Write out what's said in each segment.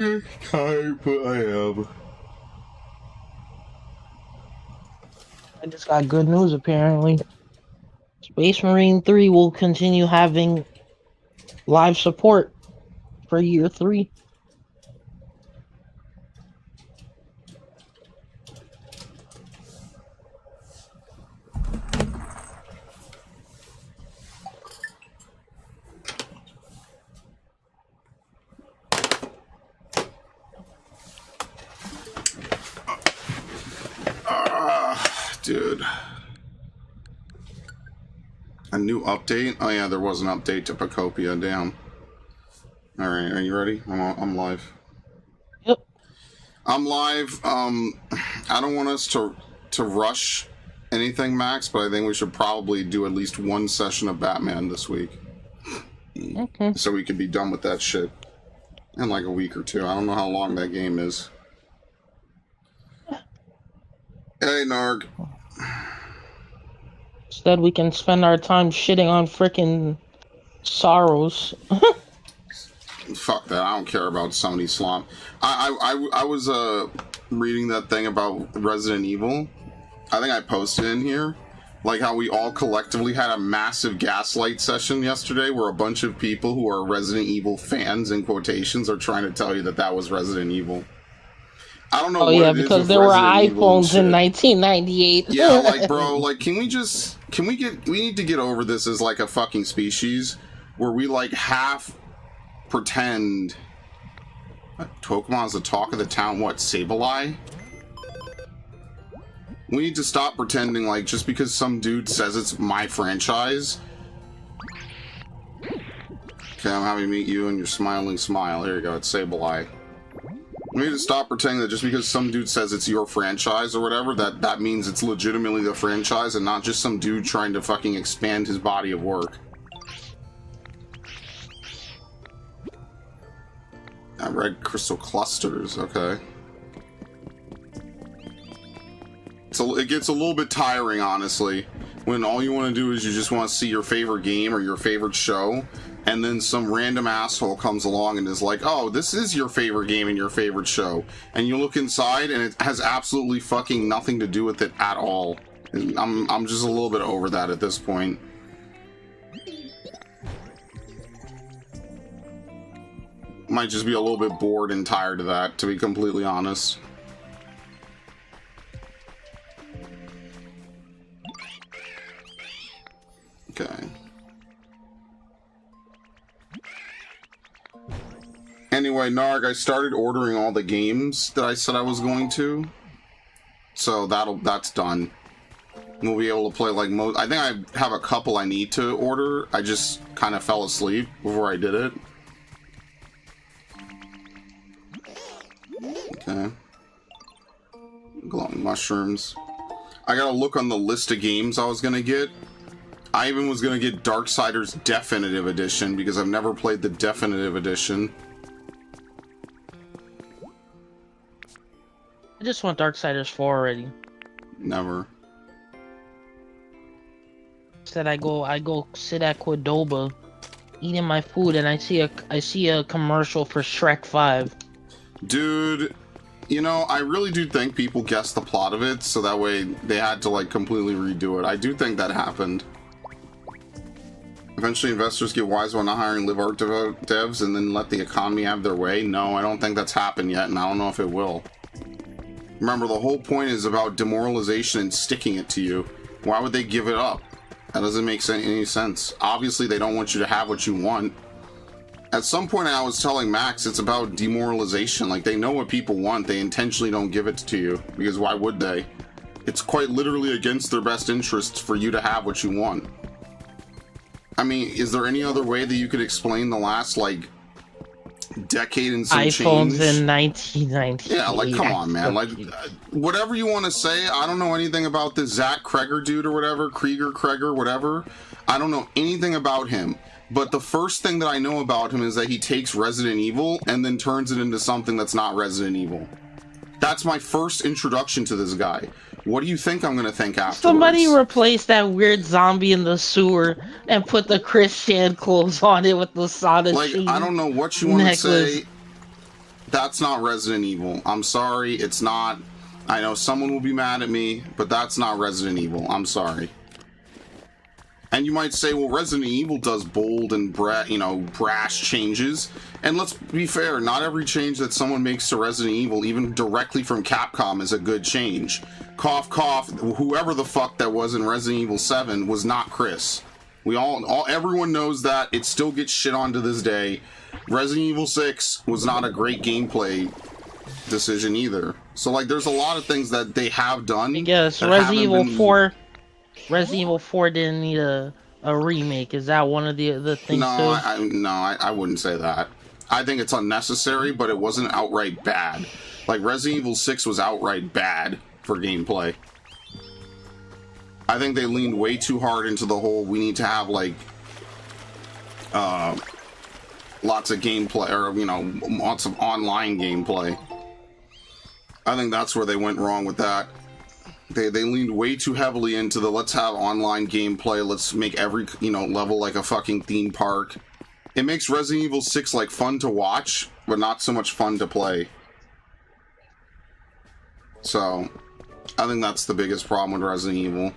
I am. I just got good news apparently. Space Marine 3 will continue having live support for year 3. Dude. A new update? Oh yeah, there was an update to Pokopia. Damn. Alright, are you ready? I'm live. Yep. I'm live. I don't want us to rush anything, Max, but I think we should probably do at least one session of Batman this week. Okay. So we could be done with that shit in like a week or two. I don't know how long that game is. Hey, Narg. Instead, we can spend our time shitting on frickin' Sorrows. Fuck that. I don't care about Sony Slop. I was reading that thing about Resident Evil. I think I posted in here. Like how we all collectively had a massive gaslight session yesterday where a bunch of people who are Resident Evil fans, in quotations, are trying to tell you that that was Resident Evil. I don't know what it is because with there were Resident Evil iPhones in 1998. Yeah, like, bro, like, we need to get over this as, like, a fucking species where we, like, half pretend Pokemon's the talk of the town, what, Sableye? We need to stop pretending, like, just because some dude says it's my franchise. Okay, I'm happy to meet you and your smiling smile. Here you go, it's Sableye. We need to stop pretending that just because some dude says it's your franchise or whatever, that means it's legitimately the franchise and not just some dude trying to fucking expand his body of work. Red crystal clusters, okay. So it gets a little bit tiring, honestly, when all you want to do is you just want to see your favorite game or your favorite show, and then some random asshole comes along and is like, oh, this is your favorite game and your favorite show. And you look inside and it has absolutely fucking nothing to do with it at all. I'm just a little bit over that at this point. Might just be a little bit bored and tired of that, to be completely honest. Okay. Anyway, Narg, I started ordering all the games that I said I was going to. So that's done. We'll be able to play like most. I think I have a couple I need to order. I just kind of fell asleep before I did it. Okay. Glowing mushrooms. I gotta look on the list of games I was gonna get. I even was gonna get Darksiders Definitive Edition because I've never played the Definitive Edition. I just want Darksiders 4 already. Never. Instead, I go sit at Cordoba, eating my food, and I see a commercial for Shrek 5. Dude, you know, I really do think people guessed the plot of it, so that way they had to, like, completely redo it. I do think that happened. Eventually, investors get wise about not hiring live art devs and then let the economy have their way. No, I don't think that's happened yet, and I don't know if it will. Remember, the whole point is about demoralization and sticking it to you. Why would they give it up? That doesn't make any sense. Obviously, they don't want you to have what you want. At some point, I was telling Max it's about demoralization. Like, they know what people want. They intentionally don't give it to you. Because why would they? It's quite literally against their best interests for you to have what you want. I mean, is there any other way that you could explain the last, like, decade and some iPhones change? in 1990. Yeah, like, come on, man. Like, whatever you want to say, I don't know anything about this Zach Kreger dude or whatever, Kreger, whatever. I don't know anything about him. But the first thing that I know about him is that he takes Resident Evil and then turns it into something that's not Resident Evil. That's my first introduction to this guy. What do you think I'm gonna think afterwards? Somebody replaced that weird zombie in the sewer and put the Christian clothes on it with the Sada like, I don't know what you want to say, That's not Resident Evil. I'm sorry, it's not. I know someone will be mad at me, but that's not Resident Evil. I'm sorry. And you might say, well, Resident Evil does bold and brash changes. And let's be fair, not every change that someone makes to Resident Evil, even directly from Capcom, is a good change. Cough, cough, whoever the fuck that was in Resident Evil 7 was not Chris. Everyone knows that. It still gets shit on to this day. Resident Evil 6 was not a great gameplay decision either. So, like, there's a lot of things that they have done. Yes, Resident Evil 4... Resident Evil 4 didn't need a remake. Is that one of the things? No, I wouldn't say that. I think it's unnecessary, but it wasn't outright bad. Like, Resident Evil 6 was outright bad for gameplay. I think they leaned way too hard into the whole, we need to have, like, lots of gameplay, or, lots of online gameplay. I think that's where they went wrong with that. They leaned way too heavily into the let's have online gameplay, let's make every, level like a fucking theme park. It makes Resident Evil 6, like, fun to watch, but not so much fun to play. So, I think that's the biggest problem with Resident Evil,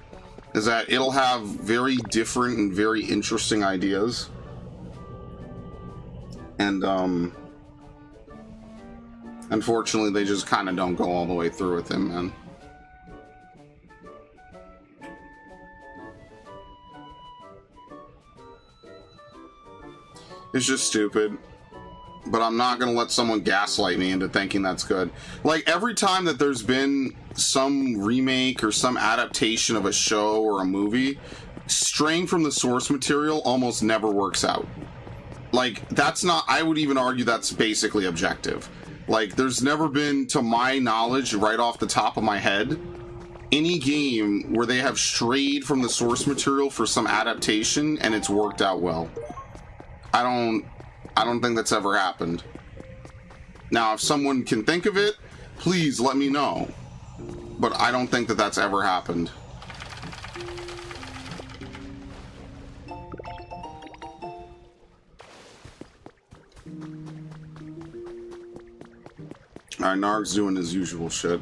is that it'll have very different and very interesting ideas. And, unfortunately, they just kind of don't go all the way through with him, man. It's just stupid. But I'm not going to let someone gaslight me into thinking that's good. Like, every time that there's been some remake or some adaptation of a show or a movie, straying from the source material almost never works out. Like, that's not... I would even argue that's basically objective. Like, there's never been, to my knowledge, right off the top of my head, any game where they have strayed from the source material for some adaptation and it's worked out well. I don't think that's ever happened. Now, if someone can think of it, please let me know. But I don't think that that's ever happened. Alright, Narg's doing his usual shit.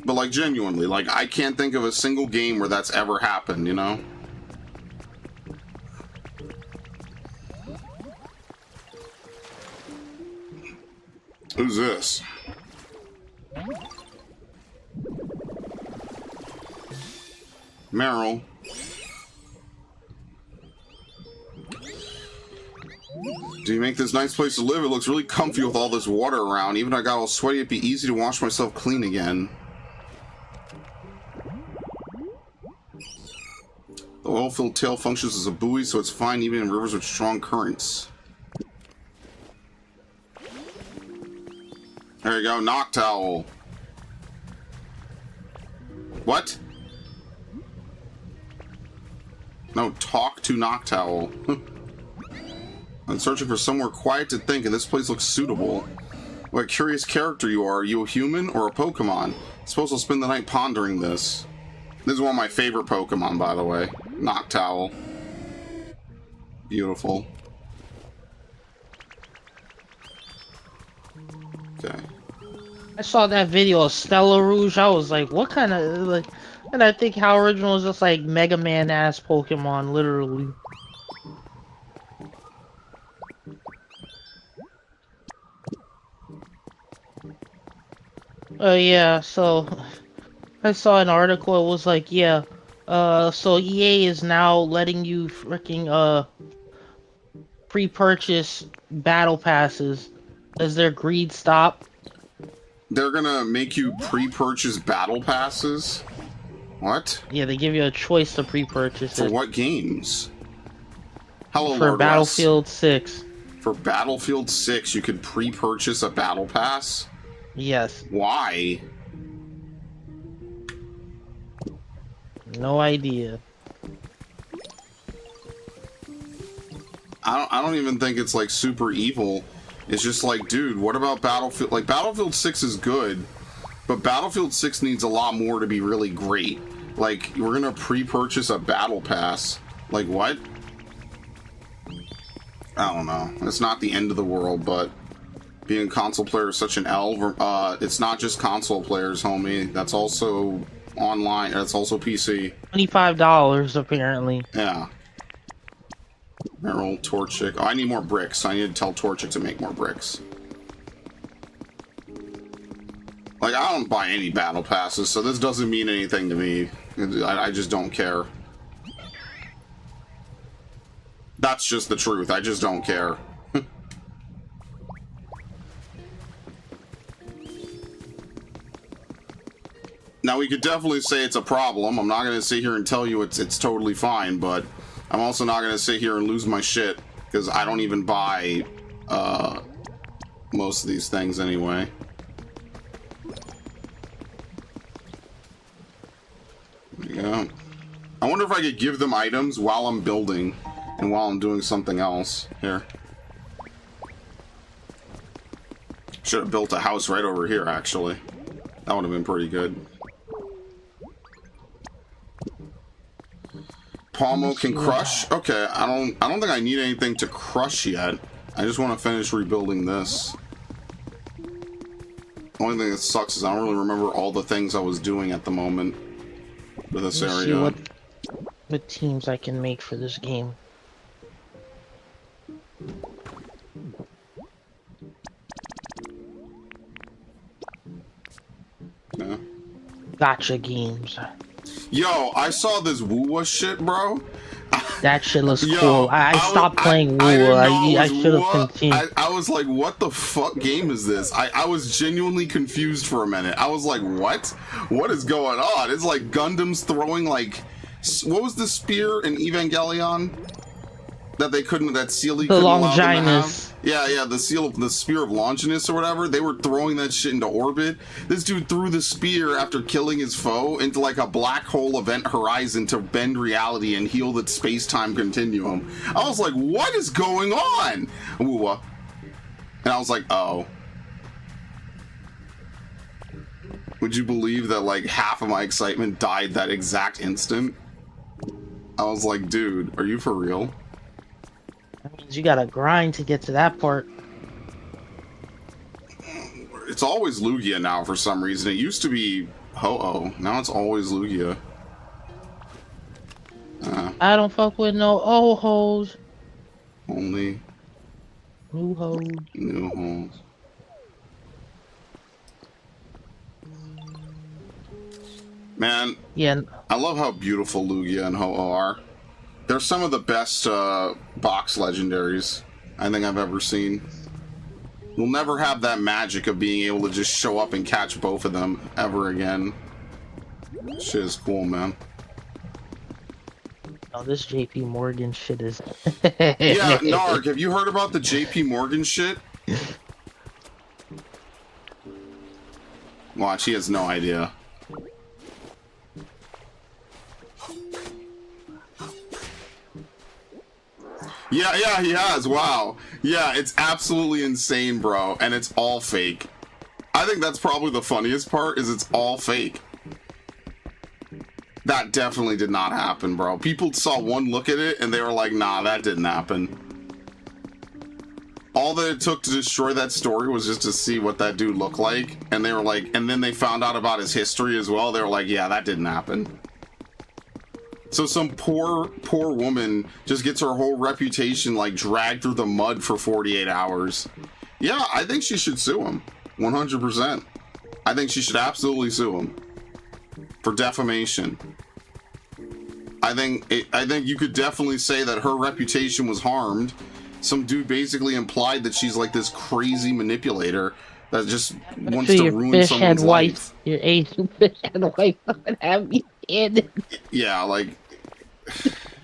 But, like, genuinely, like, I can't think of a single game where that's ever happened, you know? Who's this? Meryl. Do you make this nice place to live? It looks really comfy with all this water around. Even if I got all sweaty, it'd be easy to wash myself clean again. The oil-filled tail functions as a buoy, so it's fine even in rivers with strong currents. There you go, Knock Towel. What? No, talk to Knock Towel. I'm searching for somewhere quiet to think, and this place looks suitable. What a curious character you are. Are you a human or a Pokemon? I suppose I'll spend the night pondering this. This is one of my favorite Pokemon, by the way. Knock Towel. Beautiful. Okay. I saw that video of Stella Rouge. I was like, what kind of, like, and I think how original is just like Mega Man ass Pokemon, literally. Yeah, so I saw an article. It was like, yeah, so EA is now letting you freaking pre-purchase battle passes. Does their greed stop? They're gonna make you pre-purchase battle passes? What? Yeah, they give you a choice to pre-purchase it. For what games? Hello, For Lord Battlefield 6. For Battlefield 6, you could pre-purchase a battle pass? Yes. Why? No idea. I don't even think it's like super evil. It's just like, dude, what about Battlefield? Like, Battlefield 6 is good, but Battlefield 6 needs a lot more to be really great. Like, we're gonna pre-purchase a battle pass. Like, what? I don't know. It's not the end of the world, but Being a console player is such an L. It's not just console players, homie. That's also online. That's also PC. $25 apparently. Yeah. Meryl, Torchic. Oh, I need more bricks. I need to tell Torchic to make more bricks. Like, I don't buy any battle passes, so this doesn't mean anything to me. I just don't care. That's just the truth. I just don't care. Now, we could definitely say it's a problem. I'm not going to sit here and tell you it's totally fine, but I'm also not going to sit here and lose my shit, because I don't even buy most of these things anyway. There you go. I wonder if I could give them items while I'm building and while I'm doing something else. Here. Should have built a house right over here, actually. That would have been pretty good. Palmo can crush? Okay, I don't think I need anything to crush yet. I just want to finish rebuilding this. Only thing that sucks is I don't really remember all the things I was doing at the moment for this area. See what teams I can make for this game. Yeah. Gotcha games. Yo, I saw this Woowa shit, bro. That shit looks cool. I stopped playing Woowa. I should have continued. I was like, what the fuck game is this? I was genuinely confused for a minute. I was like, what? What is going on? It's like Gundam's throwing like... What was the spear in Evangelion? That they couldn't... That Sealy couldn't allow them to have? Yeah, the spear of Longinus or whatever. They were throwing that shit into orbit. This dude threw the spear after killing his foe into like a black hole event horizon to bend reality and heal the space-time continuum. I was like, what is going on? Woowa. And I was like, oh. Would you believe that like half of my excitement died that exact instant? I was like, dude, are you for real? That means you gotta grind to get to that part. It's always Lugia now for some reason. It used to be Ho-Oh. Now it's always Lugia. I don't fuck with no old hoes. Only new hoes. New hoes. Man, yeah, I love how beautiful Lugia and Ho-Oh are. They're some of the best box legendaries I think I've ever seen. We'll never have that magic of being able to just show up and catch both of them ever again. Shit is cool, man. Oh, this JP Morgan shit is... Yeah, Narg, have you heard about the JP Morgan shit? Watch, he has no idea. Yeah, he has. Wow. Yeah, it's absolutely insane, bro. And it's all fake. I think that's probably the funniest part, is it's all fake. That definitely did not happen, bro. People saw one look at it, and they were like, nah, that didn't happen. All that it took to destroy that story was just to see what that dude looked like. And they were like, and then they found out about his history as well. They were like, yeah, that didn't happen. So some poor woman just gets her whole reputation like dragged through the mud for 48 hours. Yeah, I think she should sue him. 100%. I think she should absolutely sue him for defamation. I think you could definitely say that her reputation was harmed. Some dude basically implied that she's like this crazy manipulator that just wants to ruin someone's life. Your Asian fish head wife would have you in. Yeah, like...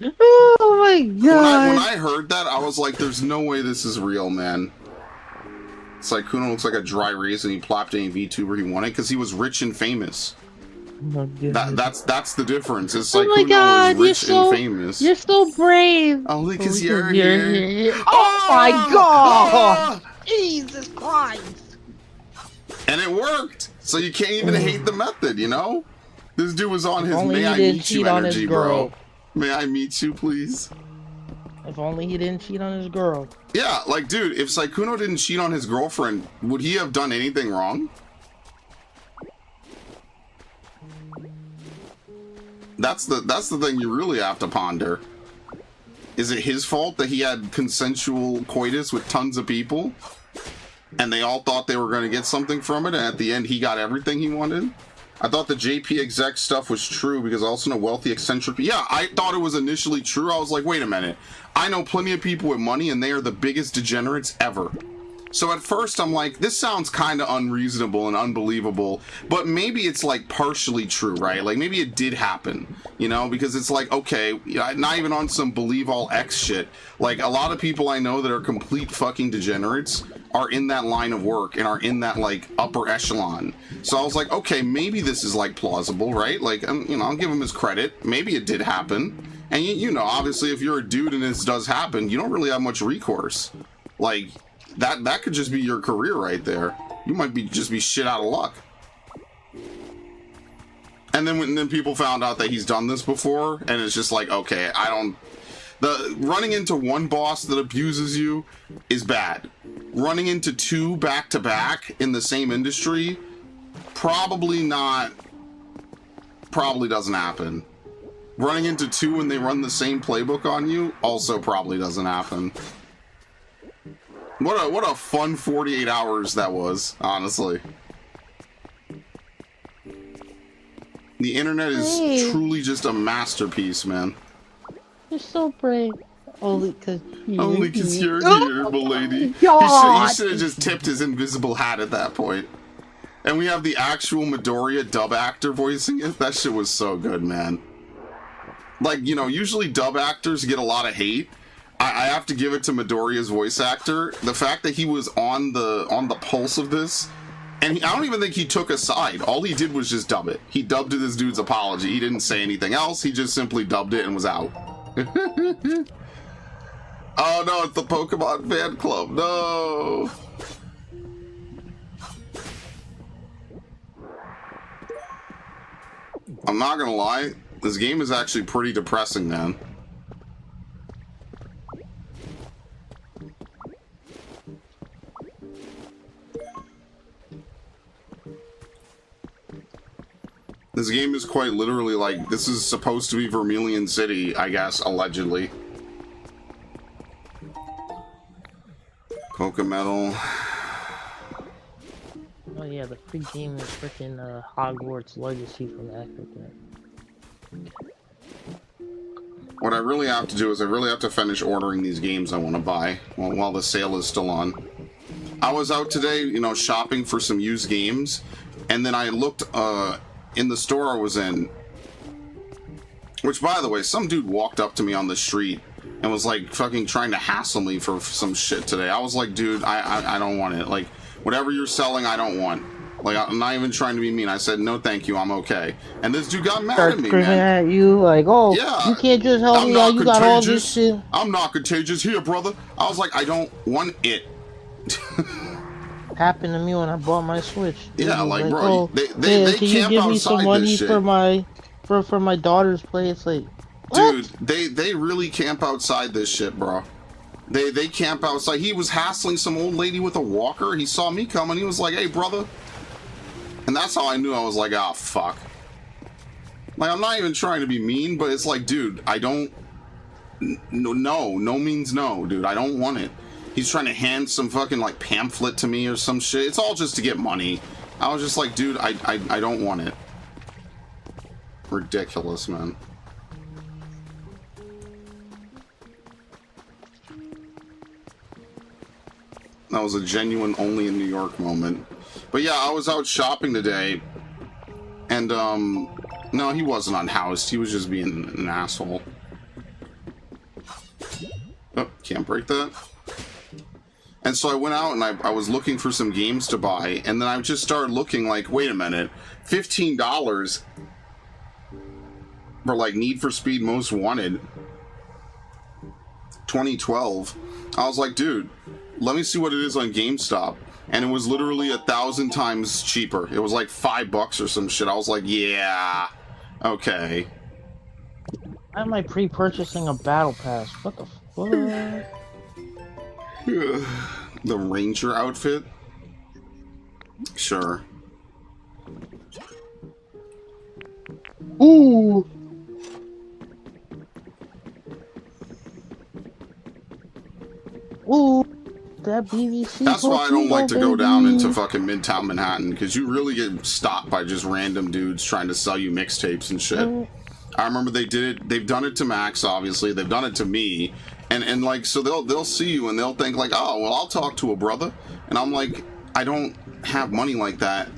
Oh my god. When I heard that, I was like, there's no way this is real, man. It's like Kuno looks like a dry erase and he plopped any VTuber he wanted because he was rich and famous. Oh that's the difference. It's oh like my Kuno god, is rich and famous. You're so brave. Only because you're here. Oh my god! Jesus Christ! And it worked. So you can't even hate the method, you know? This dude was on his Only may I meet you energy, bro. May I meet you, please? If only he didn't cheat on his girl. Yeah, like, dude, if Sykkuno didn't cheat on his girlfriend, would he have done anything wrong? That's the thing you really have to ponder. Is it his fault that he had consensual coitus with tons of people? And they all thought they were going to get something from it, and at the end he got everything he wanted? I thought the JP exec stuff was true because I also know wealthy eccentric. Yeah, I thought it was initially true. I was like, wait a minute. I know plenty of people with money and they are the biggest degenerates ever. So at first I'm like, this sounds kind of unreasonable and unbelievable, but maybe it's like partially true, right? Like maybe it did happen, you know, because it's like, okay, not even on some believe all X shit. Like a lot of people I know that are complete fucking degenerates are in that line of work and are in that like upper echelon. So I was like, okay, maybe this is like plausible, right? Like, you know, I'll give him his credit. Maybe it did happen. And you know, obviously if you're a dude and this does happen, you don't really have much recourse. Like, that could just be your career right there. You might just be shit out of luck. And then people found out that he's done this before, and it's just like, okay, running into one boss that abuses you is bad. Running into two back-to-back in the same industry, probably doesn't happen. Running into two when they run the same playbook on you, also probably doesn't happen. What a fun 48 hours that was, honestly. The internet is truly just a masterpiece, man. You're so brave. Only because you're here, milady. He should have just tipped his invisible hat at that point. And we have the actual Midoriya dub actor voicing it. That shit was so good, man. Like, you know, usually dub actors get a lot of hate. I have to give it to Midoriya's voice actor. The fact that he was on the pulse of this, and I don't even think he took a side. All he did was just dub it. He dubbed this dude's apology. He didn't say anything else. He just simply dubbed it and was out. Oh no, it's the Pokemon fan club. No. I'm not gonna lie. This game is actually pretty depressing, man. This game is quite literally like, this is supposed to be Vermilion City, I guess, allegedly. Pokemetal. Oh yeah, the free game is freaking Hogwarts Legacy from Epic. What I really have to do is I really have to finish ordering these games I want to buy while the sale is still on. I was out today, you know, shopping for some used games, and then I looked in the store I was in, which, by the way, some dude walked up to me on the street and was like fucking trying to hassle me for some shit today. I was like, dude, I don't want it. Like, whatever you're selling, I don't want. Like, I'm not even trying to be mean. I said, no, thank you, I'm okay. And this dude got mad at me, man. At you, like, oh, yeah, you can't just help me out. You got all this shit. I'm not contagious. Here, brother. I was like, I don't want it. Happened to me when I bought my Switch. Yeah, like bro, oh, they can you give me some money for my daughter's play? It's like, what? Dude, they really camp outside this shit, bro. They camp outside. He was hassling some old lady with a walker. He saw me coming. He was like, hey, brother. And that's how I knew. I was like, oh, fuck. Like, I'm not even trying to be mean, but it's like, dude, I don't... No means no, dude. I don't want it. He's trying to hand some fucking, like, pamphlet to me or some shit. It's all just to get money. I was just like, dude, I don't want it. Ridiculous, man. That was a genuine only in New York moment. But yeah, I was out shopping today, and no, he wasn't unhoused. He was just being an asshole. Oh, can't break that. And so I went out and I was looking for some games to buy, and then I just started looking like, wait a minute, $15 for like Need for Speed Most Wanted 2012. I was like, dude, let me see what it is on GameStop. And it was literally 1,000 times cheaper. It was like $5 or some shit. I was like, yeah, okay. Why am I pre-purchasing a battle pass? What the f... What? The ranger outfit? Sure. Ooh. Ooh. That BVC. That's why I don't like to go down baby. into fucking Midtown Manhattan, because you really get stopped by just random dudes trying to sell you mixtapes and shit. I remember they did it. They've done it to Max, obviously. They've done it to me, and like, so they'll see you and they'll think like, oh well, I'll talk to a brother, and I'm like, I don't have money like that,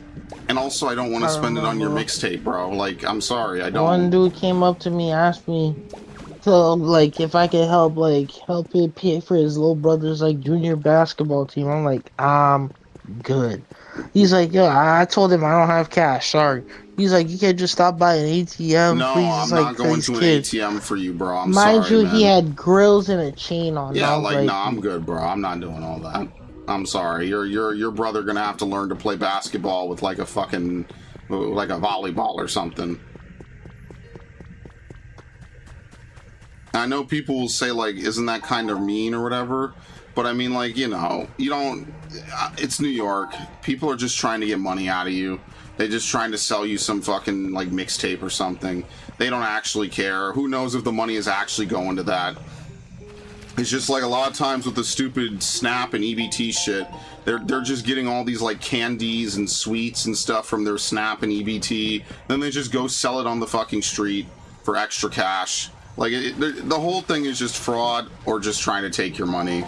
and also I don't want to spend it on your mixtape, bro. Like, I'm sorry, I don't. One dude came up to me, asked me, so like if I could help him pay for his little brother's like junior basketball team. I'm like, good. He's like, yo, I told him I don't have cash. Sorry. He's like, you can't just stop by an ATM. No, please. I'm not going to an ATM for you, bro. I'm Mind sorry, you, man. he had grills and a chain on. Yeah, like, no, I'm good, bro. I'm not doing all that. I'm sorry. Your brother gonna have to learn to play basketball with like a fucking, like a volleyball or something. I know people will say like, isn't that kind of mean or whatever? But I mean, like, you know, you don't. It's New York. People are just trying to get money out of you. They're just trying to sell you some fucking like mixtape or something. They don't actually care. Who knows if the money is actually going to that? It's just like a lot of times with the stupid Snap and EBT shit, they're just getting all these like candies and sweets and stuff from their Snap and EBT. Then they just go sell it on the fucking street for extra cash. Like the whole thing is just fraud or just trying to take your money.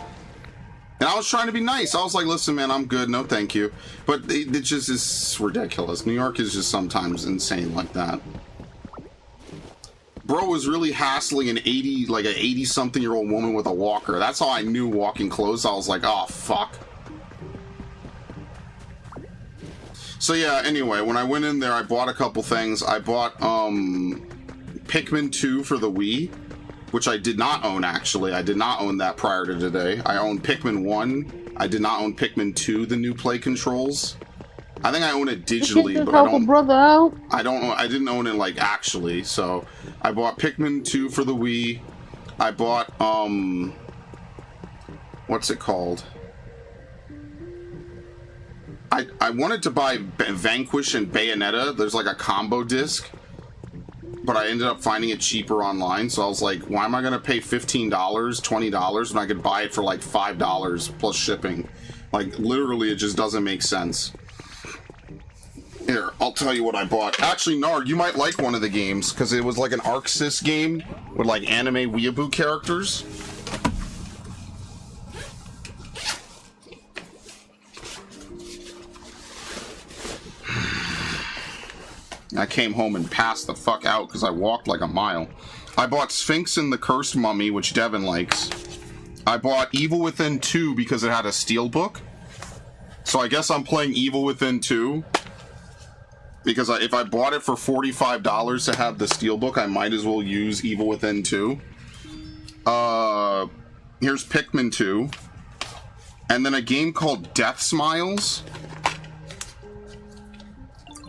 And I was trying to be nice. I was like, listen, man, I'm good. No, thank you. But it just is ridiculous. New York is just sometimes insane like that. Bro was really hassling an 80-something-year-old woman with a walker. That's how I knew walking close. I was like, oh, fuck. So yeah, anyway, when I went in there, I bought a couple things. I bought Pikmin 2 for the Wii, which I did not own, actually. I did not own that prior to today. I owned Pikmin 1. I did not own Pikmin 2, the new play controls. I think I own it digitally, but I don't. Brother out. I don't. I didn't own it like actually. So I bought Pikmin 2 for the Wii. I bought what's it called? I wanted to buy Vanquish and Bayonetta. There's like a combo disc, but I ended up finding it cheaper online. So I was like, why am I gonna pay $15, $20 when I could buy it for like $5 plus shipping? Like literally, it just doesn't make sense. Here, I'll tell you what I bought. Actually, Narg, you might like one of the games, because it was like an Arc Sys game with like anime weeaboo characters. I came home and passed the fuck out because I walked like a mile. I bought Sphinx and the Cursed Mummy, which Devin likes. I bought Evil Within 2 because it had a steelbook. So I guess I'm playing Evil Within 2. Because if I bought it for $45 to have the steelbook, I might as well use Evil Within 2. Here's Pikmin 2. And then a game called Death Smiles.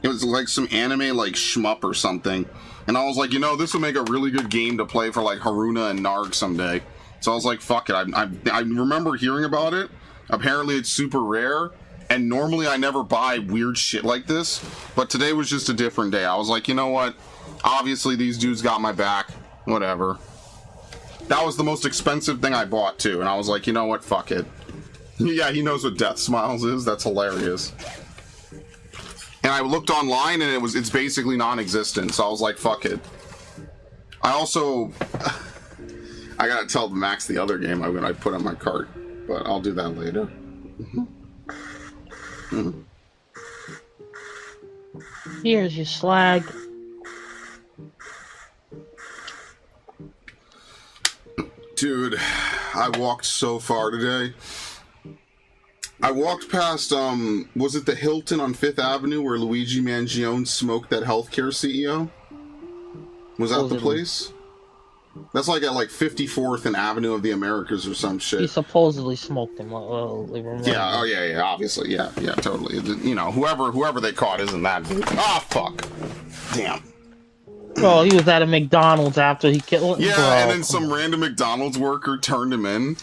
It was like some anime like shmup or something. And I was like, you know, this would make a really good game to play for like Haruna and Narg someday. So I was like, fuck it. I remember hearing about it. Apparently it's super rare. And normally I never buy weird shit like this, but today was just a different day. I was like, you know what? Obviously these dudes got my back. Whatever. That was the most expensive thing I bought too, and I was like, you know what? Fuck it. Yeah, he knows what Death Smiles is. That's hilarious. And I looked online and it's basically non-existent, so I was like, fuck it. I also I gotta tell Max the other game I put on my cart, but I'll do that later. Here's your slag. Dude, I walked so far today. I walked past, was it the Hilton on 5th Avenue where Luigi Mangione smoked that healthcare CEO? Was that the place? That's like at like 54th and Avenue of the Americas or some shit. He supposedly smoked him. Yeah, oh yeah, obviously, yeah, totally. You know, whoever they caught isn't that good. Ah, fuck. Damn. Bro, he was at a McDonald's after he killed him. Yeah, Bro, and then some random McDonald's worker turned him in.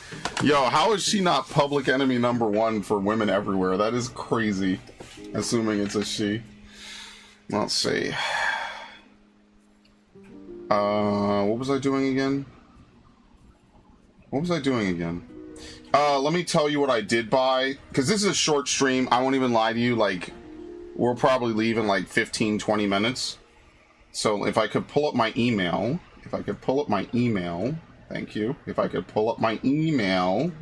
Yo, how is she not public enemy #1 for women everywhere? That is crazy. Assuming it's a she. Let's see. What was I doing again? Let me tell you what I did buy. Because this is a short stream. I won't even lie to you. Like, we'll probably leave in like 15, 20 minutes. So if I could pull up my email. Thank you. If I could pull up my email.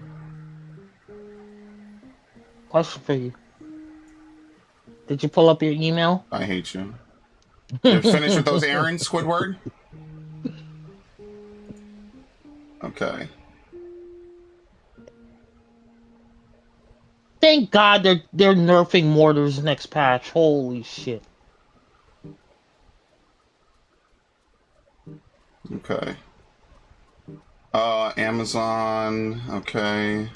question for you. Did you pull up your email? I hate you. You're finished with those errands, Squidward? Okay. Thank God they're nerfing mortars next patch. Holy shit. Okay. Amazon. Okay.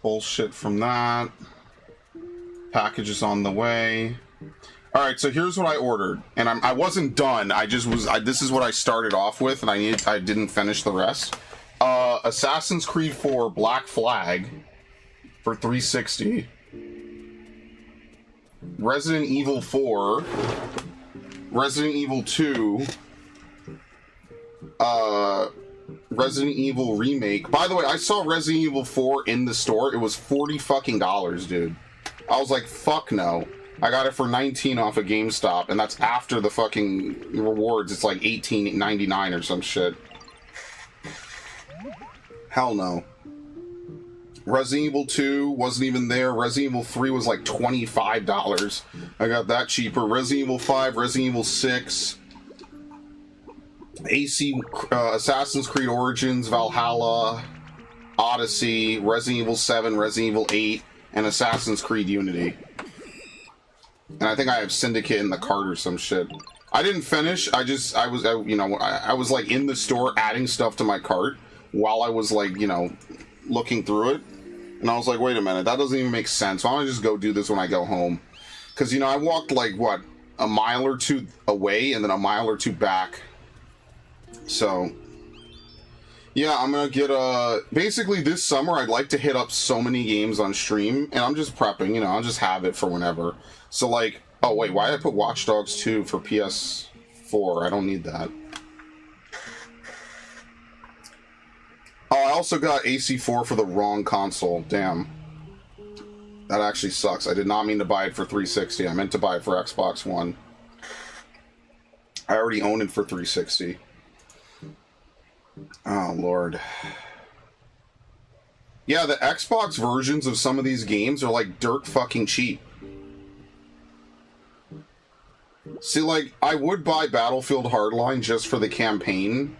Bullshit from that. Package is on the way. All right, so here's what I ordered, and I wasn't done. This is what I started off with, and I didn't finish the rest. Assassin's Creed 4 Black Flag for $360. Resident Evil 4, Resident Evil 2, Resident Evil Remake. By the way, I saw Resident Evil 4 in the store. It was $40 fucking, dude. I was like, fuck no. I got it for $19 off of GameStop, and that's after the fucking rewards. It's like $18.99 or some shit. Hell no. Resident Evil 2 wasn't even there. Resident Evil 3 was like $25. I got that cheaper. Resident Evil 5, Resident Evil 6, Assassin's Creed Origins, Valhalla, Odyssey, Resident Evil 7, Resident Evil 8, and Assassin's Creed Unity. And I think I have Syndicate in the cart or some shit. I didn't finish. I was like in the store adding stuff to my cart while I was like, looking through it. And I was like, wait a minute, that doesn't even make sense. Why don't I just go do this when I go home? Because, I walked like, what, a mile or two away and then a mile or two back. So, yeah, I'm going to get basically this summer I'd like to hit up so many games on stream. And I'm just prepping, I'll just have it for whenever. So, like, oh, wait, why did I put Watch Dogs 2 for PS4? I don't need that. Oh, I also got AC4 for the wrong console. Damn. That actually sucks. I did not mean to buy it for 360. I meant to buy it for Xbox One. I already own it for 360. Oh, Lord. Yeah, the Xbox versions of some of these games are like dirt fucking cheap. See, like, I would buy Battlefield Hardline just for the campaign,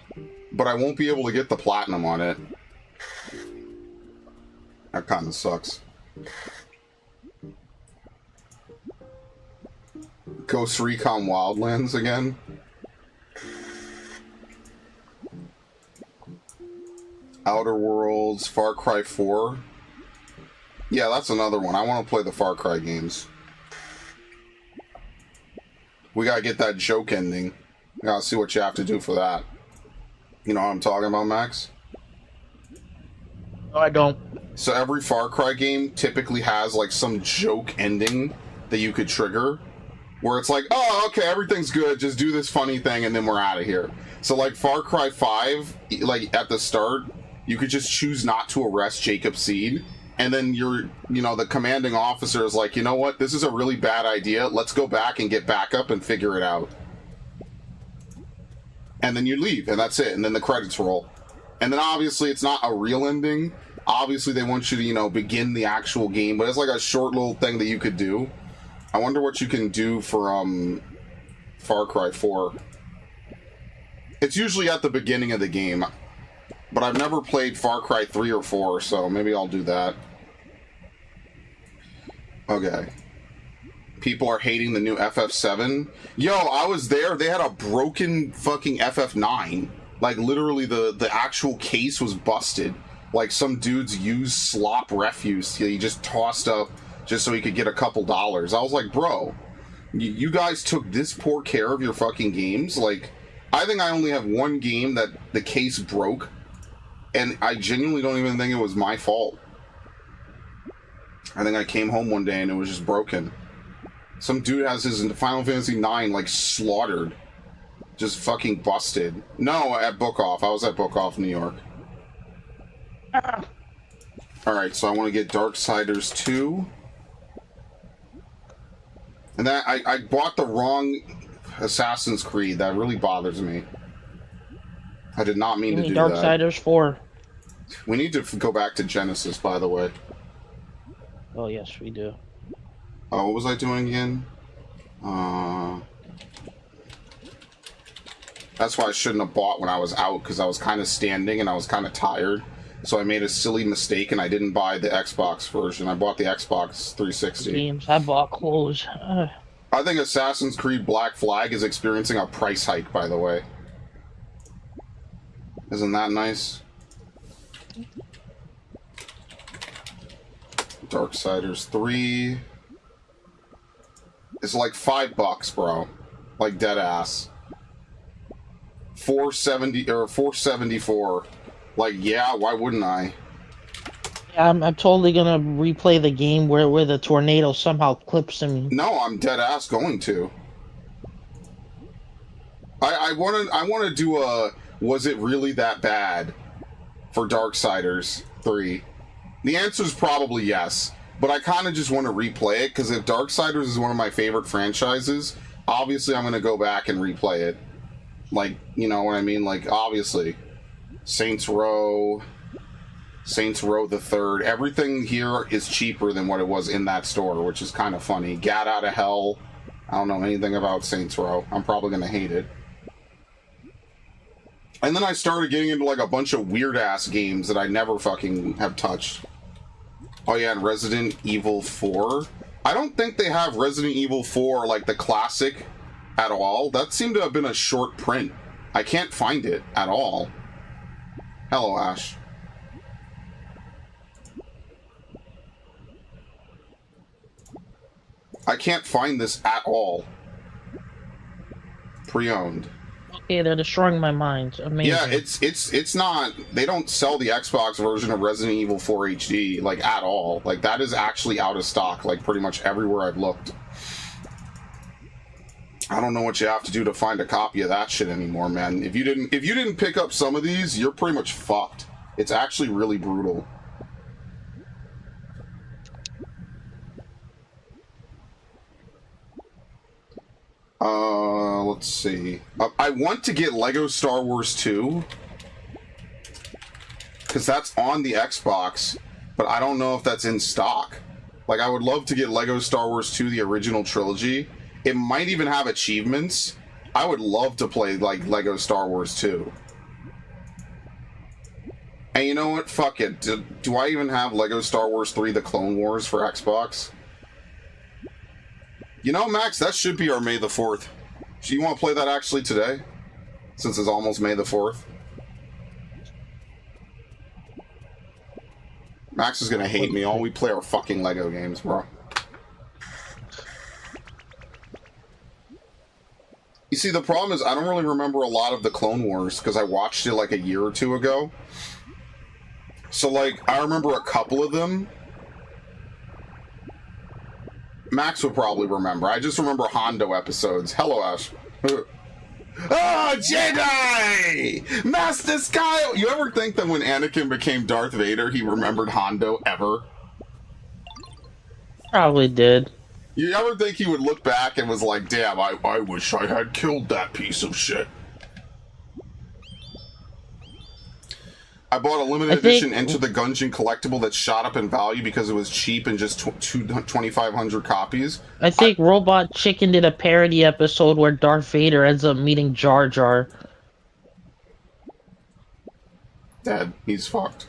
but I won't be able to get the platinum on it. That kind of sucks. Ghost Recon Wildlands again. Outer Worlds, Far Cry 4. Yeah, that's another one. I want to play the Far Cry games. We gotta get that joke ending. We gotta see what you have to do for that. You know what I'm talking about, Max? No, I don't. So every Far Cry game typically has like some joke ending that you could trigger, where it's like, oh, okay, everything's good, just do this funny thing and then we're out of here. So like Far Cry 5, like at the start, you could just choose not to arrest Jacob Seed, and then the commanding officer is like, you know what, this is a really bad idea, let's go back and get backup and figure it out. And then you leave, and that's it, and then the credits roll. And then obviously it's not a real ending. Obviously they want you to, begin the actual game, but it's like a short little thing that you could do. I wonder what you can do for Far Cry 4. It's usually at the beginning of the game, but I've never played Far Cry 3 or 4, so maybe I'll do that. Okay. People are hating the new FF7. Yo, I was there. They had a broken fucking FF9. Like, literally, the actual case was busted. Like, some dude's used slop refuse he just tossed up just so he could get a couple dollars. I was like, bro, You guys took this poor care of your fucking games. Like, I think I only have one game that the case broke, and I genuinely don't even think it was my fault. I think I came home one day and it was just broken. Some dude has his Final Fantasy IX, like, slaughtered. Just fucking busted. No, at Book Off. I was at Book Off, New York. Alright, so I want to get Darksiders 2. And then I bought the wrong Assassin's Creed. That really bothers me. I did not mean to do that. Darksiders 4. We need to go back to Genesis, by the way. Oh, yes, we do. What was I doing again? That's why I shouldn't have bought when I was out, because I was kind of standing and I was kind of tired. So I made a silly mistake and I didn't buy the Xbox version. I bought the Xbox 360. Games. I bought clothes. I think Assassin's Creed Black Flag is experiencing a price hike, by the way. Isn't that nice? Darksiders 3. It's like $5, bro. Like dead ass. 470 or 474. Like, yeah, why wouldn't I? Yeah, I'm totally gonna replay the game where the tornado somehow clips him. No, I'm dead ass going to. I wanna do a was it really that bad for Darksiders 3? The answer is probably yes, but I kind of just want to replay it because if Darksiders is one of my favorite franchises, obviously I'm gonna go back and replay it. Like, you know what I mean? Like, obviously. Saints Row the Third. Everything here is cheaper than what it was in that store, which is kind of funny. Gat Out of Hell. I don't know anything about Saints Row. I'm probably going to hate it. And then I started getting into like a bunch of weird-ass games that I never fucking have touched. Oh yeah, and Resident Evil 4. I don't think they have Resident Evil 4, like the classic, at all. That seemed to have been a short print. I can't find it at all. Hello, Ash. I can't find this at all. Pre-owned. Okay, they're destroying my mind. Amazing. Yeah, it's not. They don't sell the Xbox version of Resident Evil 4 HD like at all. Like that is actually out of stock. Like pretty much everywhere I've looked. I don't know what you have to do to find a copy of that shit anymore, man. If you didn't pick up some of these, you're pretty much fucked. It's actually really brutal. Let's see. I want to get Lego Star Wars 2 because that's on the Xbox, but I don't know if that's in stock. Like, I would love to get Lego Star Wars 2, the original trilogy. It might even have achievements. I would love to play, like, Lego Star Wars 2. And you know what? Fuck it. Do I even have Lego Star Wars 3, The Clone Wars for Xbox? You know, Max, that should be our May the 4th. Do you want to play that actually today? Since it's almost May the 4th. Max is gonna hate me. All we play are fucking Lego games, bro. You see, the problem is I don't really remember a lot of the Clone Wars because I watched it like a year or two ago. So, like, I remember a couple of them. Max would probably remember. I just remember Hondo episodes. Hello, Ash. Oh, Jedi! Master Sky! You ever think that when Anakin became Darth Vader, he remembered Hondo ever? Probably did. You ever think he would look back and was like, damn, I wish I had killed that piece of shit? I bought a limited edition Enter the Gungeon collectible that shot up in value because it was cheap and just 2,500 copies. I think Robot Chicken did a parody episode where Darth Vader ends up meeting Jar Jar. Dead. He's fucked.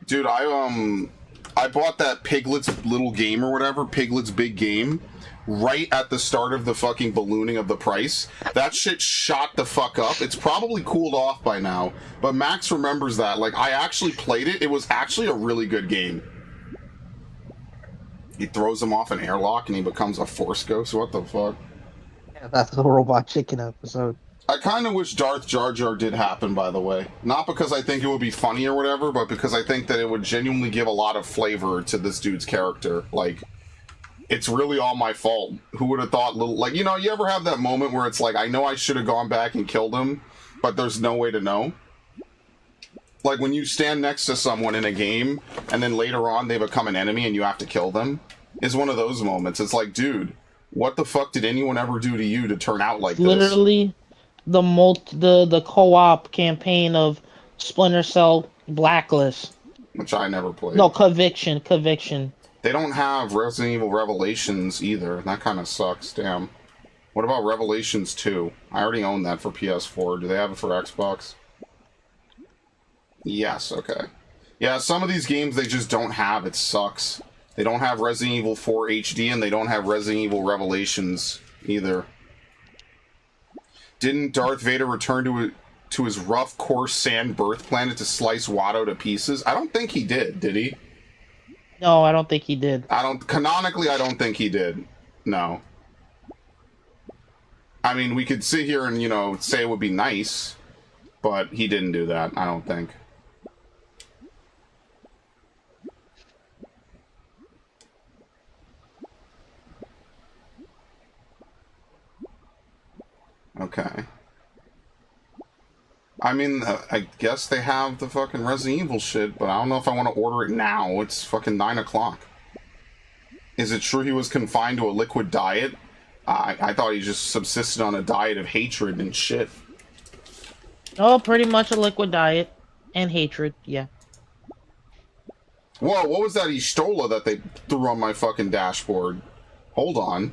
Dude, I bought that Piglet's Little Game or whatever, Piglet's Big Game, right at the start of the fucking ballooning of the price. That shit shot the fuck up. It's probably cooled off by now, but Max remembers that. Like, I actually played it. It was actually a really good game. He throws him off an airlock and he becomes a Force Ghost. What the fuck? Yeah, that's the Robot Chicken episode. I kind of wish Darth Jar Jar did happen, by the way. Not because I think it would be funny or whatever, but because I think that it would genuinely give a lot of flavor to this dude's character. Like, it's really all my fault. Who would have thought little... Like, you know, you ever have that moment where it's like, I know I should have gone back and killed him, but there's no way to know? Like, when you stand next to someone in a game, and then later on they become an enemy and you have to kill them, is one of those moments. It's like, dude, what the fuck did anyone ever do to you to turn out like this? Literally... the co-op campaign of Splinter Cell Blacklist, which I never played. No, Conviction. They don't have Resident Evil Revelations either. That kind of sucks. Damn. What about Revelations 2? I already own that for PS4. Do they have it for Xbox? Yes. Okay. Yeah, some of these games they just don't have. It sucks. They don't have Resident Evil 4 HD and they don't have Resident Evil Revelations either. Didn't Darth Vader return to his rough, coarse sand birth planet to slice Watto to pieces? I don't think he did he? No, I don't think he did. Canonically, I don't think he did. No. I mean, we could sit here and, you know, say it would be nice, but he didn't do that, I don't think. Okay. I mean, I guess they have the fucking Resident Evil shit, but I don't know if I want to order it now. It's fucking 9 o'clock. Is it true he was confined to a liquid diet? I thought he just subsisted on a diet of hatred and shit. Oh, pretty much a liquid diet. And hatred, yeah. Whoa, what was that Ishtola that they threw on my fucking dashboard? Hold on.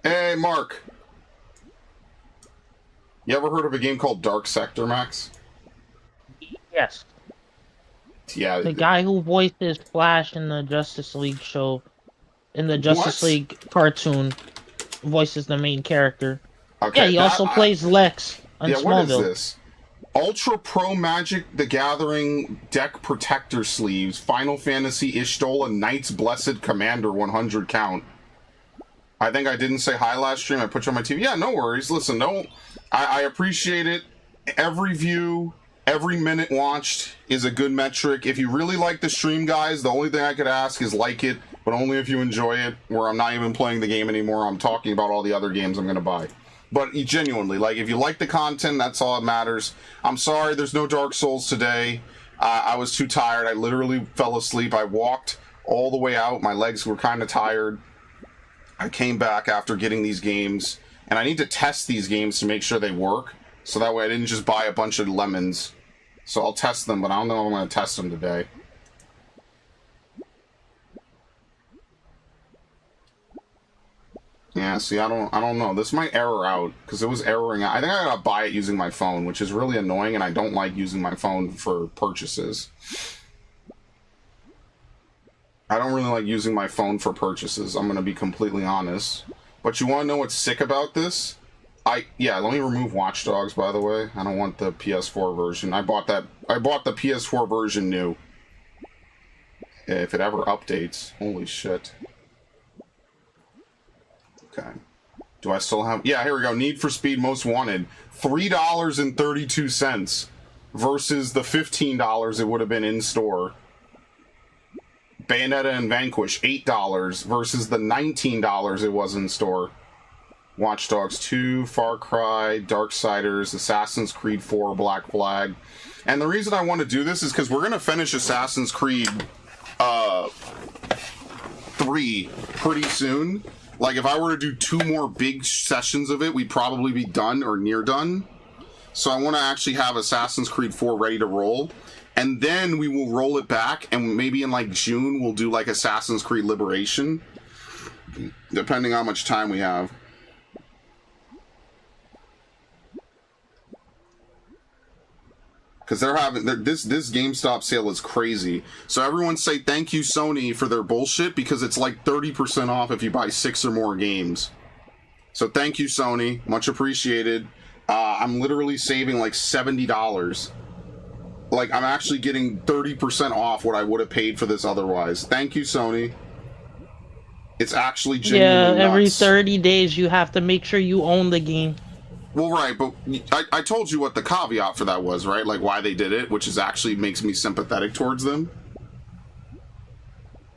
Hey, Mark. You ever heard of a game called Dark Sector, Max? Yes. Yeah. The guy who voices Flash in the Justice League show, in the Justice League cartoon, voices the main character. Okay, yeah, he also plays Lex on Smallville. What is this? Ultra Pro Magic the Gathering Deck Protector Sleeves, Final Fantasy Ishtola Knights Blessed Commander 100 count. I think I didn't say hi last stream. I put you on my TV. Yeah, no worries. Listen, I appreciate it. Every view, every minute watched is a good metric. If you really like the stream, guys, the only thing I could ask is like it, but only if you enjoy it, where I'm not even playing the game anymore. I'm talking about all the other games I'm going to buy. But genuinely, like, if you like the content, that's all that matters. I'm sorry there's no Dark Souls today. I was too tired. I literally fell asleep. I walked all the way out. My legs were kind of tired. I came back after getting these games, and I need to test these games to make sure they work, so that way I didn't just buy a bunch of lemons. So I'll test them, but I don't know if I'm going to test them today. Yeah, see, I don't know. This might error out, because it was erroring out. I think I gotta buy it using my phone, which is really annoying, and I don't like using my phone for purchases. I don't really like using my phone for purchases, I'm gonna be completely honest. But you wanna know what's sick about this? Yeah, let me remove Watch Dogs, by the way. I don't want the PS4 version. I bought the PS4 version new. If it ever updates. Holy shit. Okay. Do I still have... Yeah, here we go. Need for Speed Most Wanted. $3.32 versus the $15 it would have been in store. Bayonetta and Vanquish, $8 versus the $19 it was in store. Watch Dogs 2, Far Cry, Darksiders, Assassin's Creed 4, Black Flag. And the reason I want to do this is because we're going to finish Assassin's Creed 3 pretty soon. Like, if I were to do 2 more big sessions of it, we'd probably be done or near done. So I want to actually have Assassin's Creed 4 ready to roll. And then we will roll it back, and maybe in, like, June, we'll do, like, Assassin's Creed Liberation. Depending on how much time we have. Because they're having... This GameStop sale is crazy. So everyone say thank you, Sony, for their bullshit, because it's, like, 30% off if you buy 6 or more games. So thank you, Sony. Much appreciated. I'm literally saving, like, $70. Like, I'm actually getting 30% off what I would have paid for this otherwise. Thank you, Sony. It's actually genuinely Yeah, every nuts. 30 days you have to make sure you own the game. Well, right, but I told you what the caveat for that was, right? Like, why they did it, which is actually makes me sympathetic towards them.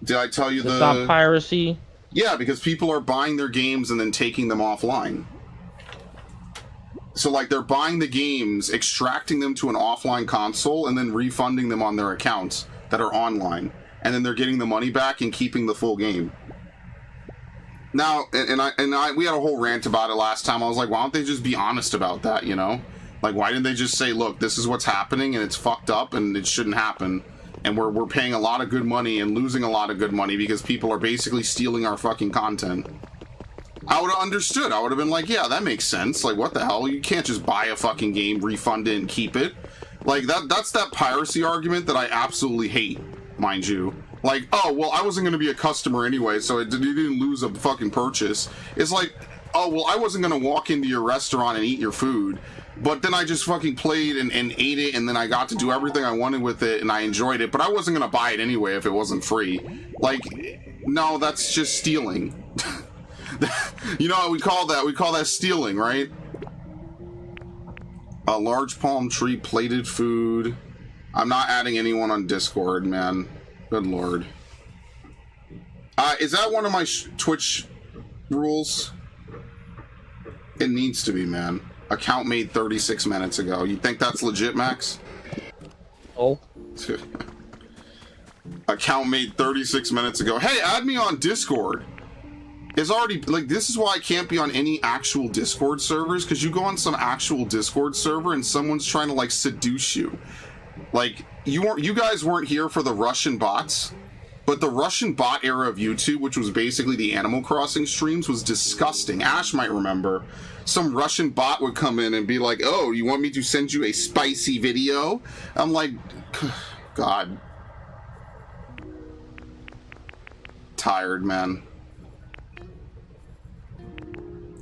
Did I tell you To stop piracy? Yeah, because people are buying their games and then taking them offline. So, like, they're buying the games, extracting them to an offline console, and then refunding them on their accounts that are online. And then they're getting the money back and keeping the full game. Now, we had a whole rant about it last time. I was like, why don't they just be honest about that, you know? Like, why didn't they just say, look, this is what's happening, and it's fucked up, and it shouldn't happen, and we're paying a lot of good money and losing a lot of good money because people are basically stealing our fucking content. I would have understood. I would have been like, yeah, that makes sense. Like, what the hell? You can't just buy a fucking game, refund it, and keep it. Like, that's that piracy argument that I absolutely hate, mind you. Like, oh, well, I wasn't going to be a customer anyway, so you didn't lose a fucking purchase. It's like, oh, well, I wasn't going to walk into your restaurant and eat your food, but then I just fucking played and ate it, and then I got to do everything I wanted with it, and I enjoyed it, but I wasn't going to buy it anyway if it wasn't free. Like, no, that's just stealing. You know what we call that? We call that stealing, right? A large palm tree, plated food. I'm not adding anyone on Discord, man. Good lord. Is that one of my Twitch rules? It needs to be, man. Account made 36 minutes ago. You think that's legit, Max? Oh. Account made 36 minutes ago. Hey, add me on Discord. It's already, like, this is why I can't be on any actual Discord servers, because you go on some actual Discord server and someone's trying to, like, seduce you. Like, you guys weren't here for the Russian bots, but the Russian bot era of YouTube, which was basically the Animal Crossing streams, was disgusting. Ash might remember. Some Russian bot would come in and be like, oh, you want me to send you a spicy video? I'm like, God. Tired, man.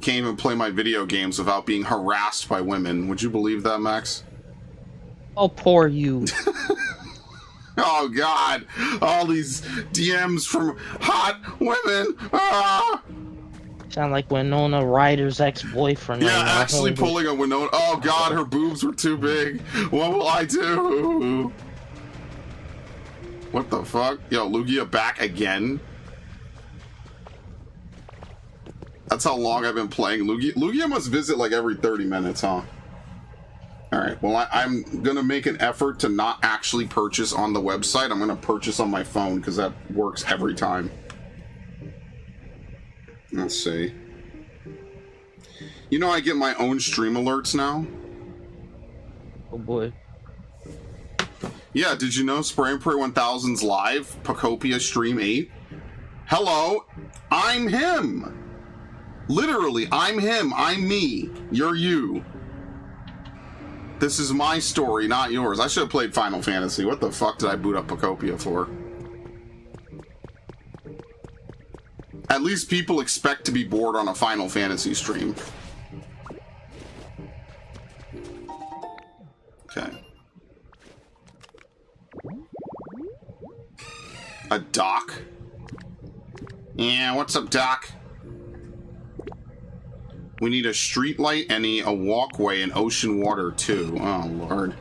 Can't even play my video games without being harassed by women. Would you believe that, Max? Oh, poor you. Oh, God. All these DMs from hot women. Ah! Sound like Winona Ryder's ex-boyfriend. Yeah, right now. actually pulling a Winona. Oh, God, her boobs were too big. What will I do? What the fuck? Yo, Lugia back again? That's how long I've been playing Lugia. Lugia must visit like every 30 minutes, huh? Alright, well, I'm gonna make an effort to not actually purchase on the website. I'm gonna purchase on my phone, because that works every time. Let's see. You know, I get my own stream alerts now? Oh, boy. Yeah, did you know Spray and Pray 1000's live? Pokopia Stream 8? Hello, I'm him! Literally, I'm him, I'm me, you're you. This is my story, not yours. I should have played Final Fantasy. What the fuck did I boot up Pokopia for? At least people expect to be bored on a Final Fantasy stream. Okay. A dock? Yeah, what's up, Doc? We need a street light and a walkway and ocean water, too. Oh, Lord.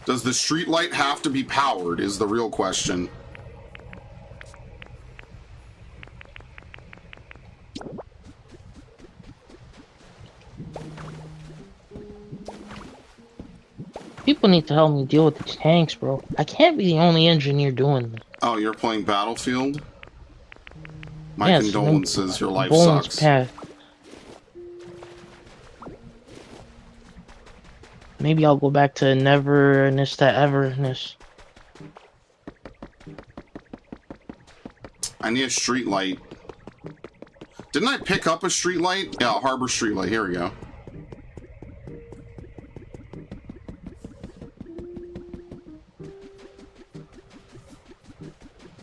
Does the street light have to be powered, is the real question. People need to help me deal with these tanks, bro. I can't be the only engineer doing this. Oh, you're playing Battlefield? My Yes, condolences, your life Bones sucks. Path. Maybe I'll go back to neverness to everness. I need a street light. Didn't I pick up a street light? Yeah, a harbor street light. Here we go.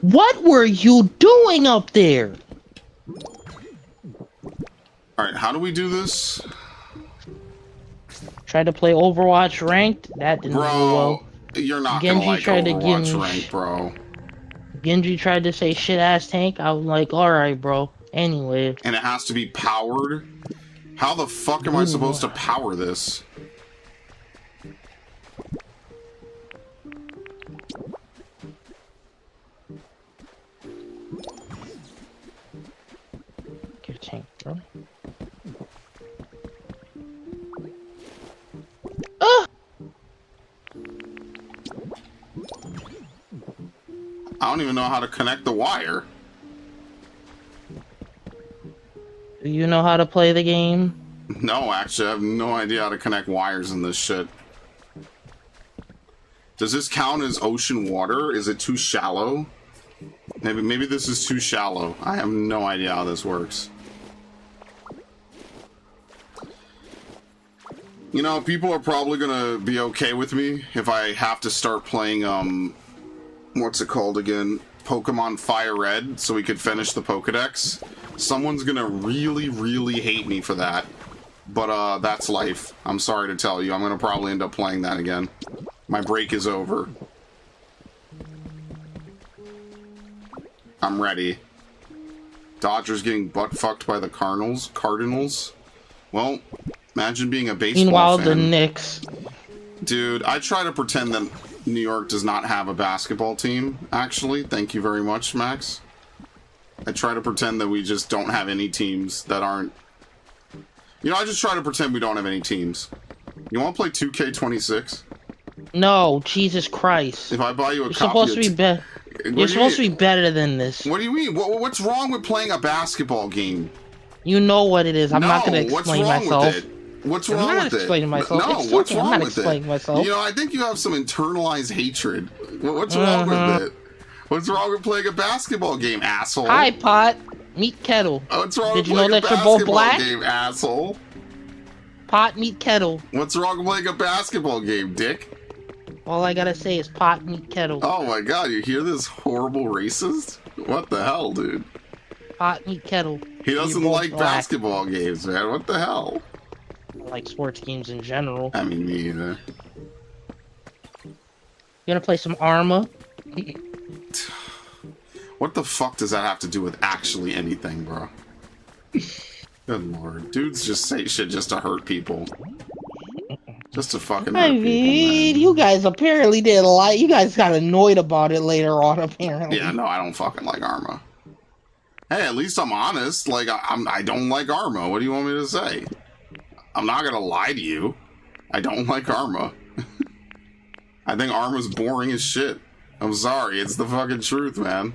What were you doing up there? Alright, how do we do this? Tried to play Overwatch ranked. That didn't go well. You're not Genji gonna like tried to Overwatch give me rank, bro. Genji tried to say shit ass tank. I was like, alright, bro. Anyway. And it has to be powered? How the fuck am I supposed to power this? Get tank, bro. I don't even know how to connect the wire. Do you know how to play the game? No, actually, I have no idea how to connect wires in this shit. Does this count as ocean water? Is it too shallow? Maybe this is too shallow. I have no idea how this works. You know, people are probably gonna be okay with me if I have to start playing, what's it called again? Pokemon Fire Red, so we could finish the Pokedex. Someone's gonna really, really hate me for that. But, that's life. I'm sorry to tell you, I'm gonna probably end up playing that again. My break is over. I'm ready. Dodgers getting butt-fucked by the Cardinals? Well, imagine being a baseball Meanwhile, fan. the Knicks. Dude, I try to pretend that New York does not have a basketball team, actually. Thank you very much, Max. I try to pretend that we just don't have any teams that aren't... You know, I just try to pretend we don't have any teams. You want to play 2K26? No, Jesus Christ. If I buy you a You're copy supposed to be better. You're supposed to be better than this. What do you mean? What's wrong with playing a basketball game? You know what it is. I'm not going to what's explain wrong myself. with it? What's I'm wrong not with it? explaining myself. No, It's what's okay. I'm wrong not with explaining it? myself. You know, I think you have some internalized hatred. What's wrong with it? What's wrong with playing a basketball game, asshole? Hi, Pot. Meet Kettle. What's wrong Did with you know playing that a you're both basketball black? game, asshole? Pot, meet Kettle. What's wrong with playing a basketball game, dick? All I gotta say is Pot, meet Kettle. Oh my god, you hear this horrible racist? What the hell, dude? Pot, meet Kettle. He doesn't You're both like black. basketball games, man. What the hell? I like sports games in general. I mean, me either. You gonna play some Arma? What the fuck does that have to do with actually anything, bro? Good lord. Dudes just say shit just to hurt people. Just to fucking hurt I people, mean, man. you guys apparently did a lot. You guys got annoyed about it later on, apparently. Yeah, no, I don't fucking like Arma. Hey, at least I'm honest. Like, I don't like Arma. What do you want me to say? I'm not gonna lie to you. I don't like Arma. I think Arma's boring as shit. I'm sorry. It's the fucking truth, man.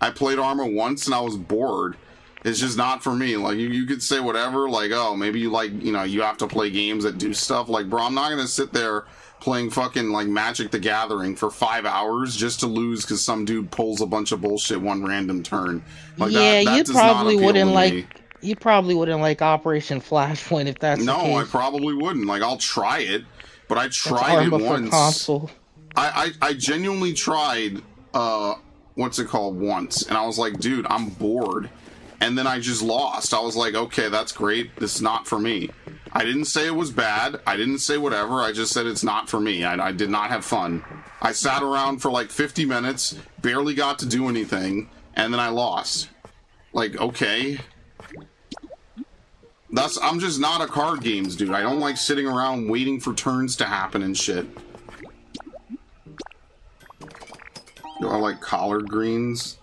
I played Arma once and I was bored. It's just not for me. Like, you could say whatever, like, oh, maybe you like, you know, you have to play games that do stuff. Like, bro, I'm not gonna sit there playing fucking, like, Magic the Gathering for 5 hours just to lose because some dude pulls a bunch of bullshit one random turn. Like, yeah, that you does not probably appeal wouldn't to like. me. You probably wouldn't like Operation Flashpoint if that's the No, case. I probably wouldn't. Like, I'll try it, but I That's tried it Arma for once. console. I genuinely tried, what's it called, once. And I was like, dude, I'm bored. And then I just lost. I was like, okay, that's great. This is not for me. I didn't say it was bad. I didn't say whatever. I just said it's not for me. I did not have fun. I sat around for like 50 minutes, barely got to do anything, and then I lost. Like, okay. I'm just not a card games dude. I don't like sitting around waiting for turns to happen and shit. Do I like collard greens?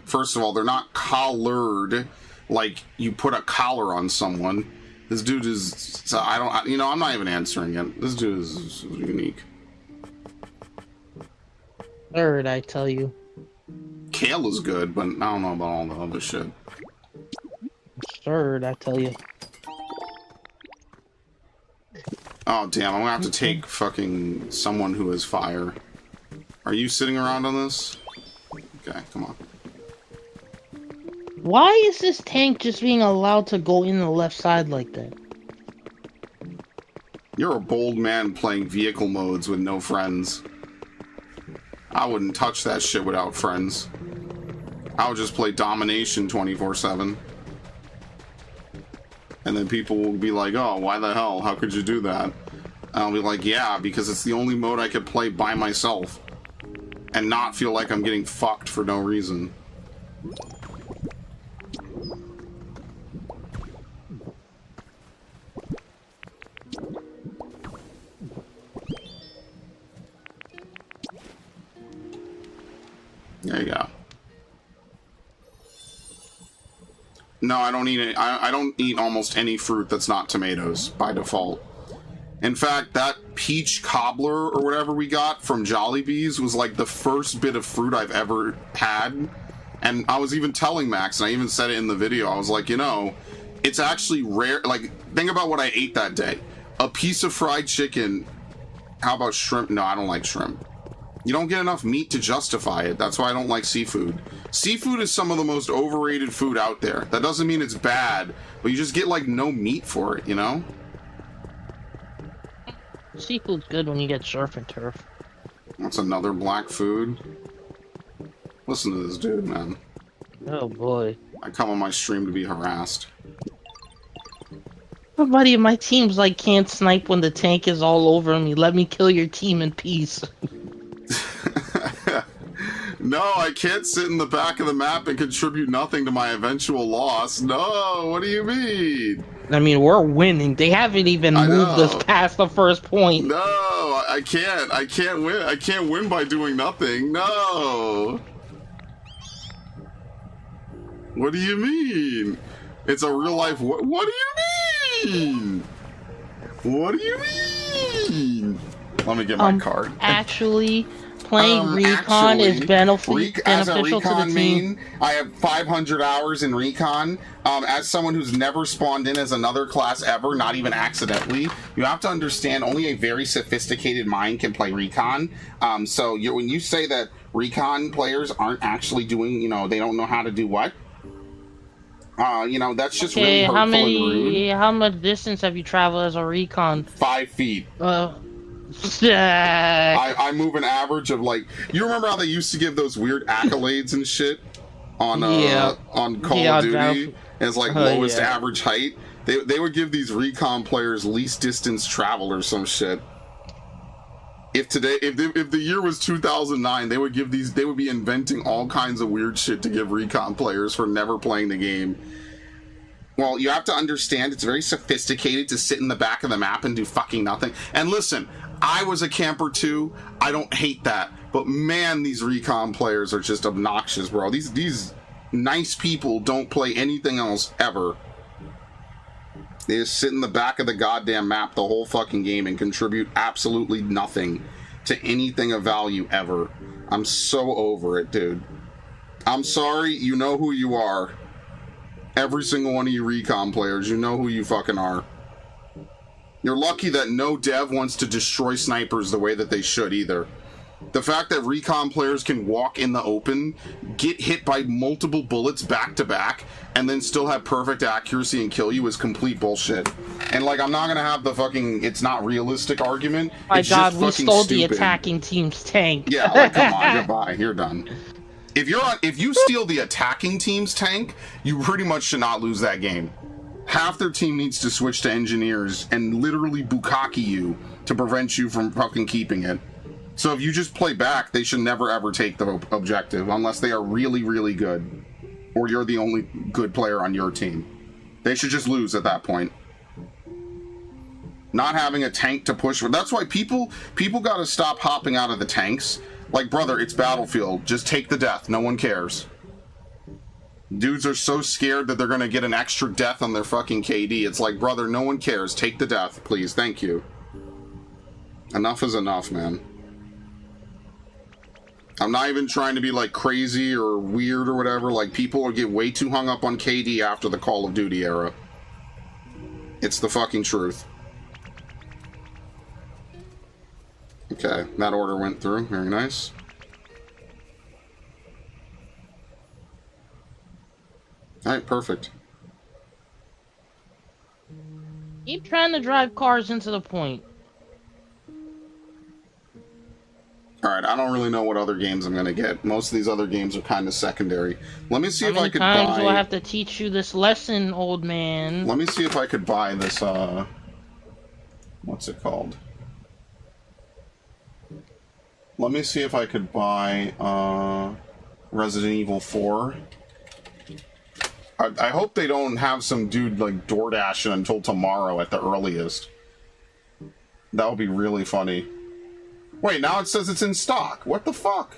First of all, they're not collared like you put a collar on someone. This dude is... So you know, I'm not even answering it. This dude is unique. Third, I tell you. Kale is good, but I don't know about all the other shit. Third, I tell you. Oh, damn. I'm gonna have to take fucking someone who is fire. Are you sitting around on this? Okay, come on. Why is this tank just being allowed to go in the left side like that? You're a bold man playing vehicle modes with no friends. I wouldn't touch that shit without friends. I would just play domination 24/7. And then people will be like, oh, why the hell? How could you do that? And I'll be like, yeah, because it's the only mode I could play by myself. And not feel like I'm getting fucked for no reason. There you go. No, I don't eat it. I don't eat almost any fruit that's not tomatoes by default. In fact, that peach cobbler or whatever we got from Jollibee's was like the first bit of fruit I've ever had. And I was even telling Max, and I even said it in the video, I was like, you know, it's actually rare. Like, think about what I ate that day. A piece of fried chicken. How about shrimp? No, I don't like shrimp. You don't get enough meat to justify it. That's why I don't like seafood. Seafood is some of the most overrated food out there. That doesn't mean it's bad, but you just get like no meat for it, you know? Seafood's good when you get surf and turf. That's another black food. Listen to this dude, man. Oh boy. I come on my stream to be harassed. Somebody in my team's like, can't snipe when the tank is all over me. Let me kill your team in peace. No, I can't sit in the back of the map and contribute nothing to my eventual loss. No, what do you mean? I mean, we're winning. They haven't even moved us past the first point. No, I can't. I can't win. I can't win by doing nothing. No. What do you mean? It's a real life. What do you mean? What do you mean? Let me get my card. Actually, playing Recon is beneficial as a to the Recon team. main, I have 500 hours in Recon. As someone who's never spawned in as another class ever, not even accidentally, you have to understand only a very sophisticated mind can play Recon. So when you say that Recon players aren't actually doing, you know, they don't know how to do what? You know, that's just really hurtful and rude. How much distance have you traveled as a Recon? 5 feet. I move an average of like, you remember how they used to give those weird accolades and shit on Call of Duty as like lowest average height? They would give these Recon players least distance travel or some shit. If the year was 2009, they would be inventing all kinds of weird shit to give Recon players for never playing the game. Well, you have to understand it's very sophisticated to sit in the back of the map and do fucking nothing. And listen, I was a camper too. I don't hate that. But man, these Recon players are just obnoxious, bro. These nice people don't play anything else ever. They just sit in the back of the goddamn map the whole fucking game and contribute absolutely nothing to anything of value ever. I'm so over it, dude. I'm sorry, you know who you are. Every single one of you Recon players, you know who you fucking are. You're lucky that no dev wants to destroy snipers the way that they should either. The fact that Recon players can walk in the open, get hit by multiple bullets back to back, and then still have perfect accuracy and kill you is complete bullshit. And like, I'm not gonna have the fucking it's not realistic argument. My it's God, just we fucking stole stupid. the attacking team's tank. Yeah, like, come on, goodbye, you're done. If you steal the attacking team's tank, you pretty much should not lose that game. Half their team needs to switch to engineers and literally bukkake you to prevent you from fucking keeping it. So if you just play back, they should never ever take the objective unless they are really, really good. Or you're the only good player on your team. They should just lose at that point. Not having a tank to push for. That's why people gotta stop hopping out of the tanks. Like, brother, it's Battlefield. Just take the death. No one cares. Dudes are so scared that they're gonna get an extra death on their fucking KD. It's like, brother, no one cares. Take the death, please. Thank you. Enough is enough, man. I'm not even trying to be like crazy or weird or whatever. Like, people get way too hung up on KD after the Call of Duty era. It's the fucking truth. Okay, that order went through. Very nice. Alright, perfect. Keep trying to drive cars into the point. Alright, I don't really know what other games I'm going to get. Most of these other games are kind of secondary. Let me see if I could buy... How many times do I have to teach you this lesson, old man? Let me see if I could buy this, what's it called? Let me see if I could buy, Resident Evil 4. I hope they don't have some dude, like, door dashing until tomorrow at the earliest. That would be really funny. Wait, now it says it's in stock. What the fuck?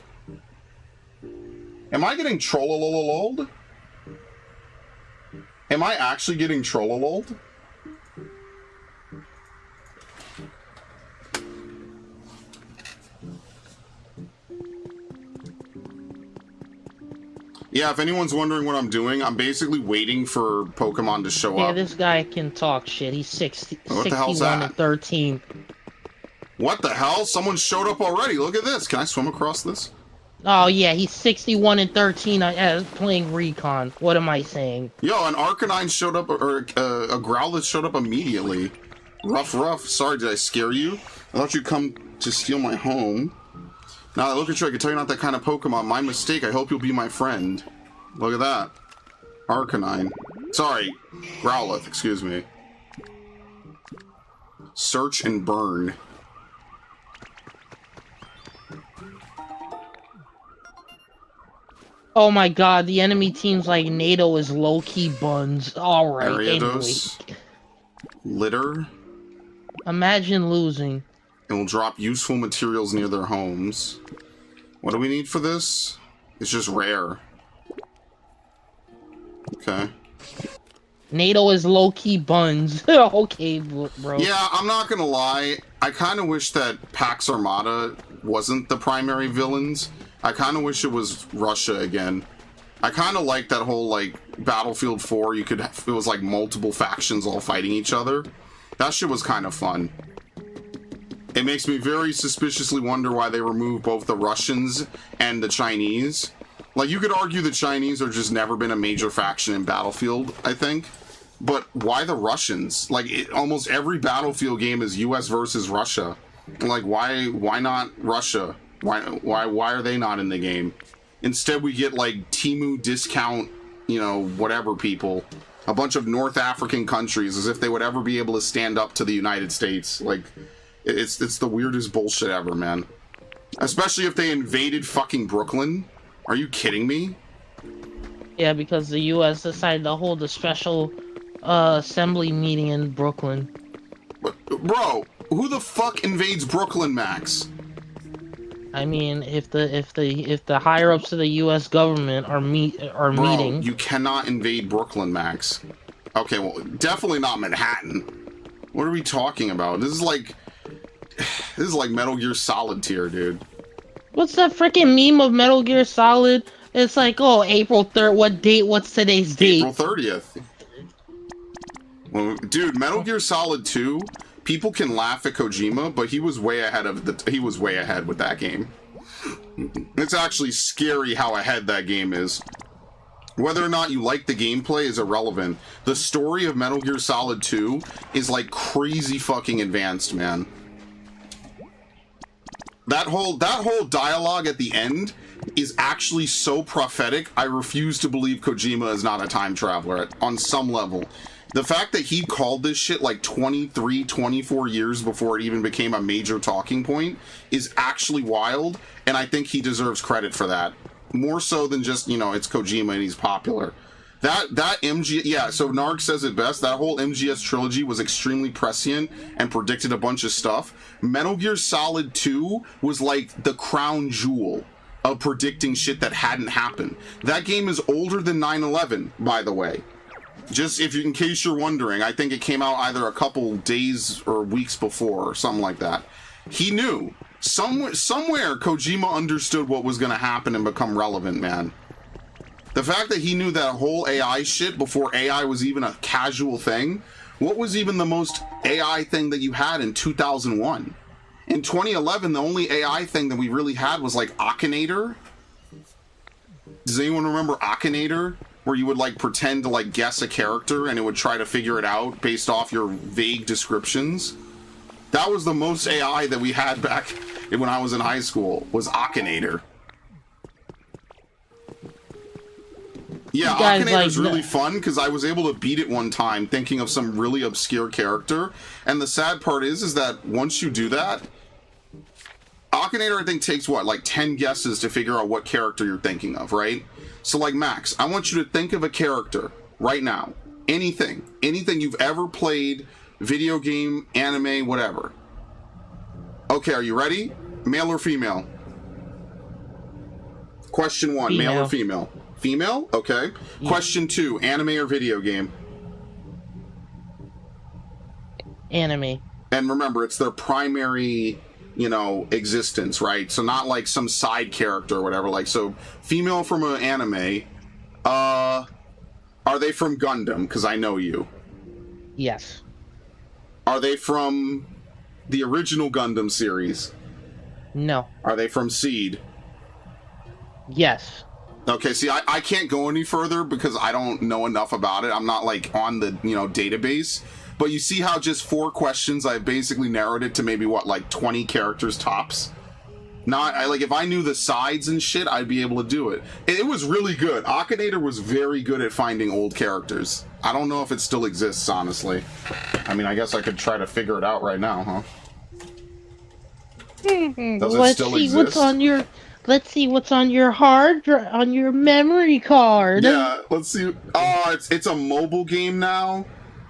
Am I getting trollololololed? Am I actually getting trollololed? Yeah, if anyone's wondering what I'm doing, I'm basically waiting for Pokemon to show up. Yeah, this guy can talk shit. He's 61 and 13. What the hell? Someone showed up already. Look at this. Can I swim across this? Oh, yeah, he's 61 and 13 playing Recon. What am I saying? Yo, an Arcanine showed up, or a Growlithe showed up immediately. Rough. Sorry, did I scare you? I thought you'd come to steal my home. Now that I look at you, I can tell you're not that kind of Pokemon. My mistake. I hope you'll be my friend. Look at that. Arcanine. Sorry, Growlithe, excuse me. Search and burn. Oh my god, the enemy team's like NATO is low-key buns. Alright, Ariados. anyway. Litter. Imagine losing. And will drop useful materials near their homes. What do we need for this? It's just rare. Okay. NATO is low-key buns. Okay, bro. Yeah, I'm not gonna lie. I kind of wish that Pax Armada wasn't the primary villains. I kind of wish it was Russia again. I kind of like that whole, like, Battlefield 4, it was like multiple factions all fighting each other. That shit was kind of fun. It makes me very suspiciously wonder why they removed both the Russians and the Chinese. Like, you could argue the Chinese have just never been a major faction in Battlefield, I think. But why the Russians? Like, almost every Battlefield game is US versus Russia. Like, why not Russia? Why are they not in the game? Instead, we get, like, Temu discount, you know, whatever people. A bunch of North African countries, as if they would ever be able to stand up to the United States. Like, it's the weirdest bullshit ever, man. Especially if they invaded fucking Brooklyn. Are you kidding me? Yeah, because the U.S. decided to hold a special assembly meeting in Brooklyn. Bro, who the fuck invades Brooklyn, Max? I mean, if the higher ups of the U.S. government are meeting, you cannot invade Brooklyn, Max. Okay, well, definitely not Manhattan. What are we talking about? This is like Metal Gear Solid tier, dude. What's that freaking meme of Metal Gear Solid? It's like, oh, April 3rd. What date? What's today's date? April 30th. Well, dude, Metal Gear Solid 2. People can laugh at Kojima, but he was way ahead with that game. It's actually scary how ahead that game is. Whether or not you like the gameplay is irrelevant. The story of Metal Gear Solid 2 is like crazy fucking advanced, man. That whole dialogue at the end is actually so prophetic. I refuse to believe Kojima is not a time traveler on some level. The fact that he called this shit like 23, 24 years before it even became a major talking point is actually wild, and I think he deserves credit for that. More so than just, you know, it's Kojima and he's popular. That MG, yeah, so Narg says it best, that whole MGS trilogy was extremely prescient and predicted a bunch of stuff. Metal Gear Solid 2 was like the crown jewel of predicting shit that hadn't happened. That game is older than 9/11, by the way. Just in case you're wondering, I think it came out either a couple days or weeks before or something like that. He knew. Somewhere Kojima understood what was going to happen and become relevant, man. The fact that he knew that whole AI shit before AI was even a casual thing. What was even the most AI thing that you had in 2001? In 2011, the only AI thing that we really had was like Akinator. Does anyone remember Akinator? where you would like pretend to like guess a character and it would try to figure it out based off your vague descriptions. That was the most AI that we had back when I was in high school, was Akinator. Yeah, Akinator's really fun because I was able to beat it one time thinking of some really obscure character. And the sad part is that once you do that, Akinator I think takes what, like 10 guesses to figure out what character you're thinking of, right? So like Max, I want you to think of a character right now. Anything you've ever played, video game, anime, whatever. Okay, are you ready? Male or female? Question 1, female. Male or female? Female? Okay. Yeah. Question 2, anime or video game? Anime. And remember, it's their primary, you know, existence, right? So not like some side character or whatever. Like, so female from an anime. Are they from Gundam? Because I know you. Yes. Are they from the original Gundam series? No. Are they from Seed? Yes. Okay, see, I can't go any further because I don't know enough about it. I'm not, like, on the, you know, database. But you see how just 4 questions, I've basically narrowed it to maybe, what, like 20 characters tops? Like, if I knew the sides and shit, I'd be able to do it. It was really good. Akinator was very good at finding old characters. I don't know if it still exists, honestly. I mean, I guess I could try to figure it out right now, huh? Does it still exist? Let's see what's on your on your memory card. Yeah, let's see. Oh, it's a mobile game now?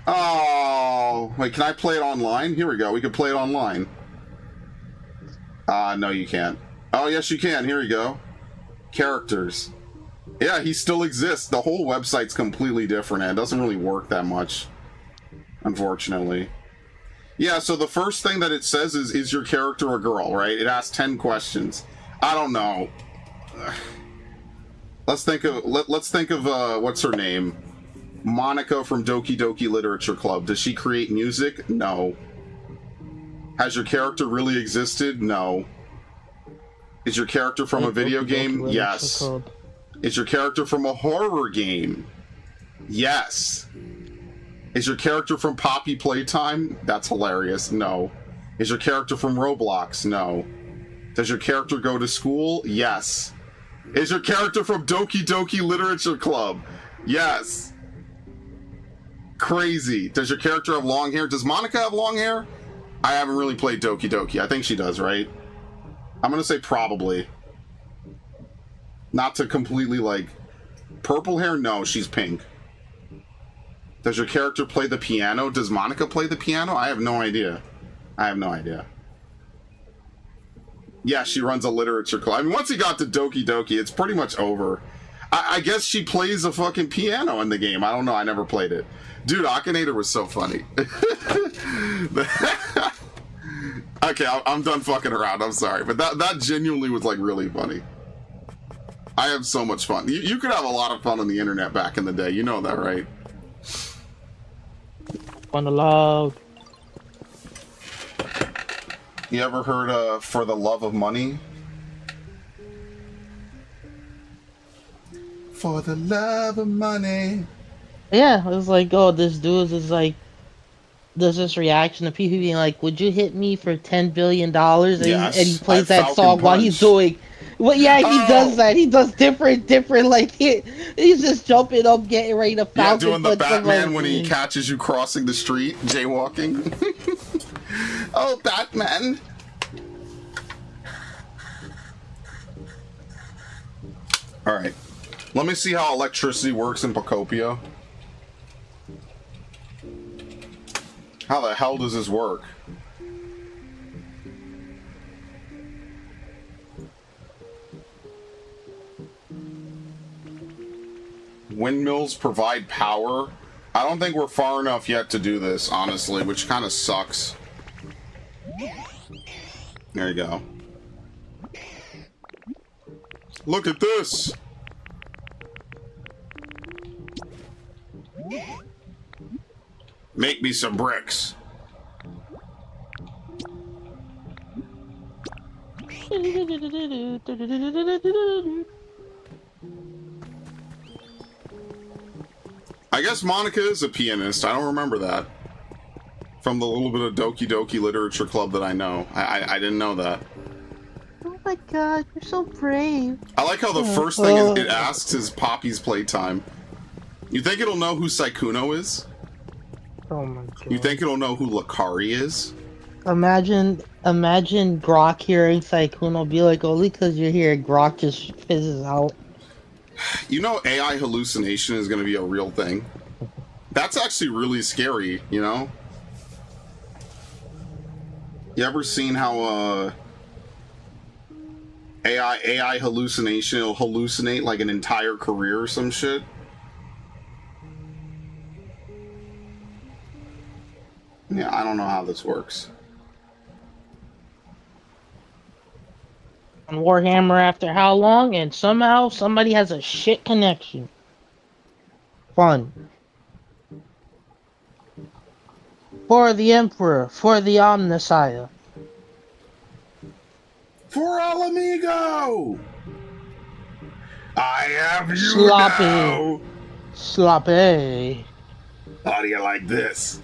Oh, wait, can I play it online? Here we go. We can play it online. No, you can't. Oh, yes, you can. Here we go. Characters. Yeah, he still exists. The whole website's completely different, and it doesn't really work that much, unfortunately. Yeah, so the first thing that it says is your character a girl, right? It asks 10 questions. I don't know. Let's think of what's her name? Monica from Doki Doki Literature Club. Does she create music? No. Has your character really existed? No. Is your character from a video game? Yes. Is your character from a horror game? Yes. Is your character from Poppy Playtime? That's hilarious. No. Is your character from Roblox? No. Does your character go to school? Yes. Is your character from Doki Doki Literature Club? Yes. Crazy. Does your character have long hair? Does Monica have long hair? I haven't really played Doki Doki. I think she does, right? I'm gonna say probably. Not to completely, like... Purple hair? No, she's pink. Does your character play the piano? Does Monica play the piano? I have no idea. Yeah, she runs a literature club. I mean, once he got to Doki Doki, it's pretty much over. I guess she plays a fucking piano in the game. I don't know. I never played it. Dude, Akinator was so funny. Okay, I'm done fucking around. I'm sorry. But that genuinely was, like, really funny. I have so much fun. You could have a lot of fun on the internet back in the day. You know that, right? Fun to love. You ever heard For the Love of Money? For the love of money. Yeah, it was like, oh, this dude is like, does this reaction to people being like, would you hit me for $10 billion? And he plays that song while he's doing... Well, yeah, he does that. He does different, like, he's just jumping up, getting ready to Falcon. Yeah, doing the Batman when he catches you crossing the street, jaywalking. Oh, Batman. Alright. Let me see how electricity works in Pokopia. How the hell does this work? Windmills provide power. I don't think we're far enough yet to do this, honestly, which kind of sucks. There you go. Look at this! Make me some bricks. I guess Monica is a pianist. I don't remember that. From the little bit of Doki Doki Literature Club that I know. I didn't know that. Oh my god, you're so brave. I like how the first thing it asks is Poppy's playtime. You think it'll know who Sykkuno is? Oh my god. You think it'll know who Lakari is? Imagine Grok hearing Sykkuno be like, only because you're here, Grok just fizzes out. You know AI hallucination is going to be a real thing. That's actually really scary, you know? You ever seen how AI hallucination will hallucinate like an entire career or some shit? Yeah, I don't know how this works. On Warhammer after how long? And somehow somebody has a shit connection. Fun. For the Emperor, for the Omnissiah. For Al Amigo! I have you Sloppy. now! Sloppy. How do you like this?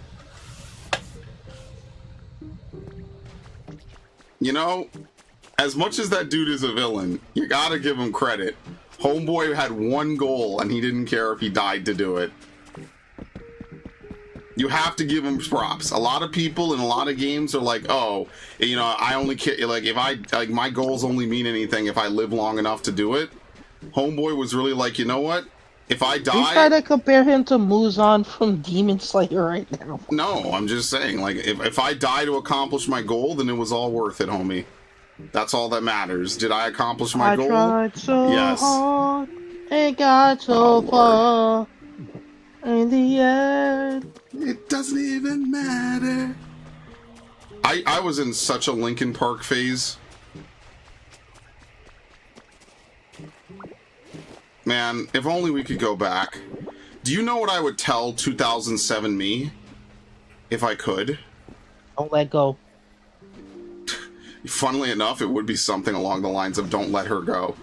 You know, as much as that dude is a villain, you gotta give him credit. Homeboy had one goal and he didn't care if he died to do it. You have to give him props. A lot of people in a lot of games are like, oh, you know, I only care, like, if I, like, my goals only mean anything if I live long enough to do it. Homeboy was really like, you know what? If I die... You try to compare him to Muzan from Demon Slayer right now. No, I'm just saying, like, if I die to accomplish my goal, then it was all worth it, homie. That's all that matters. Did I accomplish my goal? I tried so yes. hard and got so far. In the end, it doesn't even matter. I was in such a Linkin Park phase. Man, if only we could go back. Do you know what I would tell 2007 me? If I could? Don't let go. Funnily enough, it would be something along the lines of don't let her go.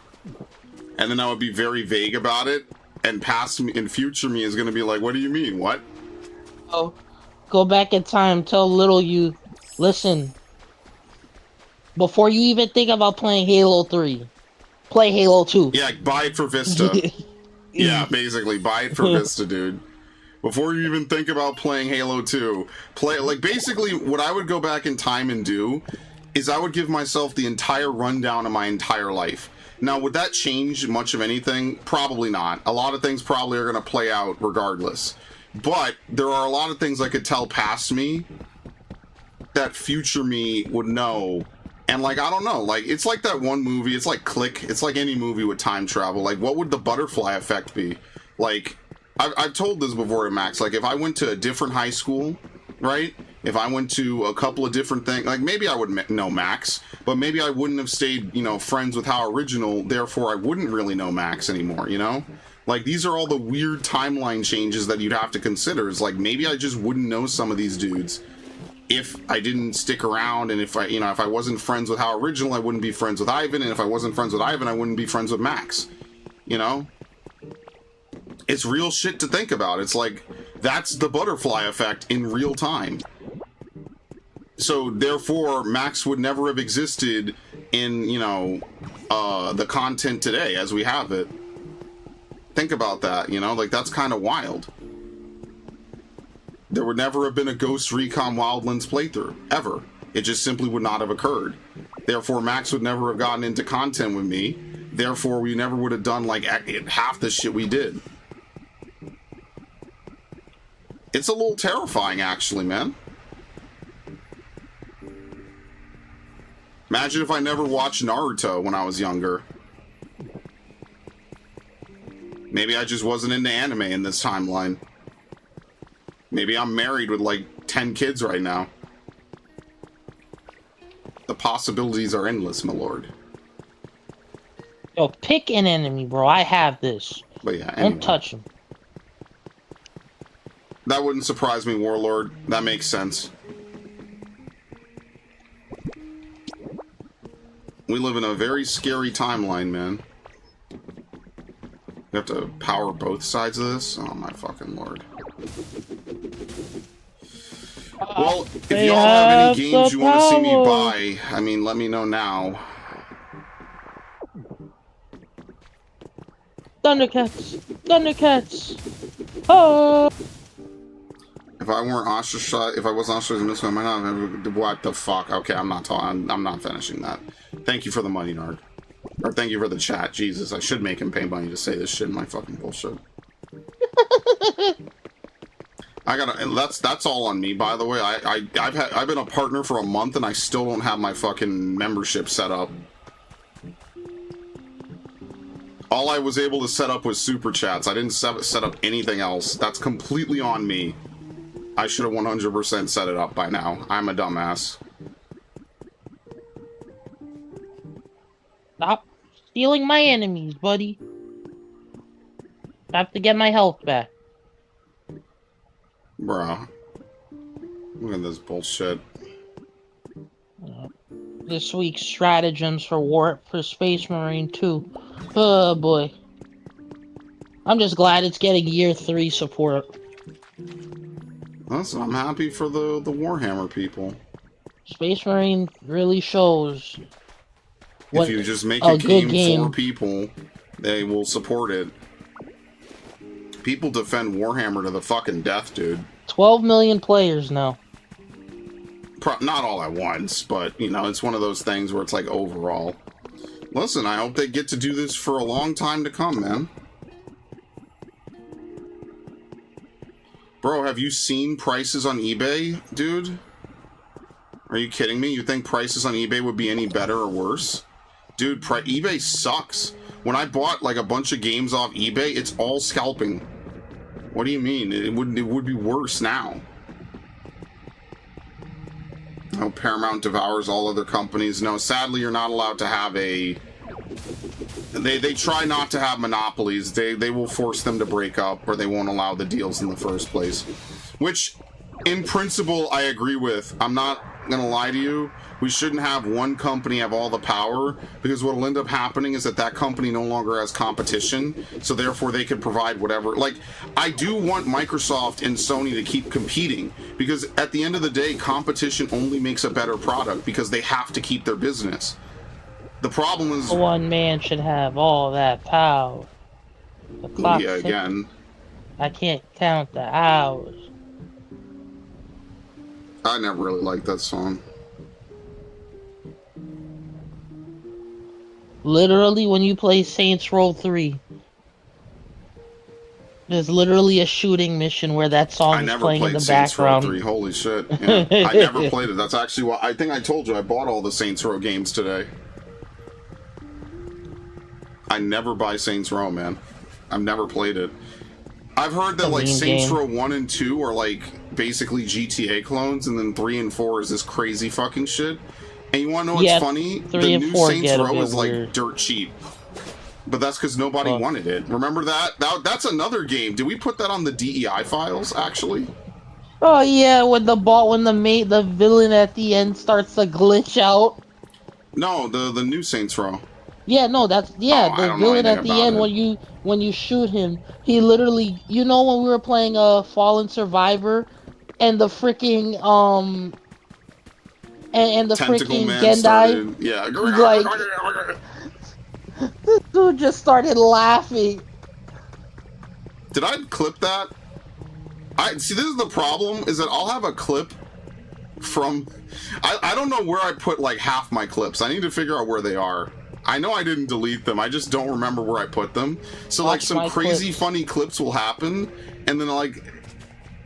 And then I would be very vague about it. And past me and future me is going to be like, what do you mean? What? Oh, go back in time. Tell little you, listen. Before you even think about playing Halo 3, play Halo 2. Yeah, buy it for Vista. Yeah, basically, buy it for Vista, dude. Before you even think about playing Halo 2, play, like, basically what I would go back in time and do is I would give myself the entire rundown of my entire life. Now, would that change much of anything? Probably not. A lot of things probably are going to play out regardless. But there are a lot of things I could tell past me that future me would know. And, like, I don't know. Like, it's like that one movie. It's like Click. It's like any movie with time travel. Like, what would the butterfly effect be? Like, I've told this before to Max. Like, if I went to a different high school, right? If I went to a couple of different things, like maybe I would know Max, but maybe I wouldn't have stayed, you know, friends with How Original, therefore I wouldn't really know Max anymore, you know? Like, these are all the weird timeline changes that you'd have to consider. Is like, maybe I just wouldn't know some of these dudes if I didn't stick around, and if I, you know, if I wasn't friends with How Original, I wouldn't be friends with Ivan, and if I wasn't friends with Ivan, I wouldn't be friends with Max, you know? It's real shit to think about. It's like, that's the butterfly effect in real time. So, therefore, Max would never have existed in, you know, the content today as we have it. Think about that, you know? Like, that's kind of wild. There would never have been a Ghost Recon Wildlands playthrough, ever. It just simply would not have occurred. Therefore, Max would never have gotten into content with me. Therefore, we never would have done, like, half the shit we did. It's a little terrifying, actually, man. Imagine if I never watched Naruto when I was younger. Maybe I just wasn't into anime in this timeline. Maybe I'm married with like 10 kids right now. The possibilities are endless, my lord. Yo, pick an enemy, bro. I have this. But yeah, anyway. Don't touch him. That wouldn't surprise me, Warlord. That makes sense. We live in a very scary timeline, man. You have to power both sides of this? Oh my fucking lord. Well, if y'all have any games you want to see me buy, I mean, let me know now. Thundercats! Thundercats! Oh! If I weren't ostracized, if I wasn't ostracized in this one, I might not have. What the fuck? Okay, I'm not talking. I'm not finishing that. Thank you for the money, Nard. Or thank you for the chat. Jesus, I should make him pay money to say this shit in my fucking bullshit. I gotta. That's all on me, by the way. I've been a partner for a month and I still don't have my fucking membership set up. All I was able to set up was super chats. I didn't set up anything else. That's completely on me. I should have 100% set it up by now. I'm a dumbass. Stop stealing my enemies, buddy. I have to get my health back. Bruh. Look at this bullshit. This week's stratagems for Space Marine 2. Oh boy. I'm just glad it's getting year 3 support. Listen, I'm happy for the Warhammer people. Space Marine really shows. If you just make a game for people, they will support it. People defend Warhammer to the fucking death, dude. 12 million players now. Not all at once, but, you know, it's one of those things where it's like overall. Listen, I hope they get to do this for a long time to come, man. Bro, have you seen prices on eBay, dude? Are you kidding me? You think prices on eBay would be any better or worse? Dude, eBay sucks. When I bought, like, a bunch of games off eBay, it's all scalping. What do you mean? It would be worse now. Oh, Paramount devours all other companies. No, sadly, you're not allowed to have a... They try not to have monopolies. They will force them to break up, or they won't allow the deals in the first place. Which, in principle, I agree with. I'm not gonna lie to you. We shouldn't have one company have all the power, because what will end up happening is that company no longer has competition, so therefore they can provide whatever. Like, I do want Microsoft and Sony to keep competing, because at the end of the day, competition only makes a better product, because they have to keep their business. The problem is... One man should have all that power. The clock's yeah, again. I can't count the hours. I never really liked that song. Literally, when you play Saints Row 3, there's literally a shooting mission where that song is playing in the background. Row 3. Holy shit. Yeah. I never played it. That's actually why... I think I told you I bought all the Saints Row games today. I never buy Saints Row, man. I've never played it. I've heard that, like, Saints Row 1 and 2 are, like, basically GTA clones, and then 3 and 4 is this crazy fucking shit. And you want to know what's funny? The new Saints Row is, like, dirt cheap. But that's because nobody wanted it. Remember that? That's another game. Did we put that on the DEI files, actually? Oh, yeah, when the villain at the end starts to glitch out. No, the new Saints Row. Yeah, no, that's... Yeah, the villain at the end, when you shoot him, he literally... You know when we were playing Fallen Survivor, and the freaking, and the freaking Gendai... Yeah. Like... This dude just started laughing. Did I clip that? See, this is the problem, is that I'll have a clip from... I don't know where I put, like, half my clips. I need to figure out where they are. I know I didn't delete them. I just don't remember where I put them. So, like, some crazy funny clips will happen, and then, like,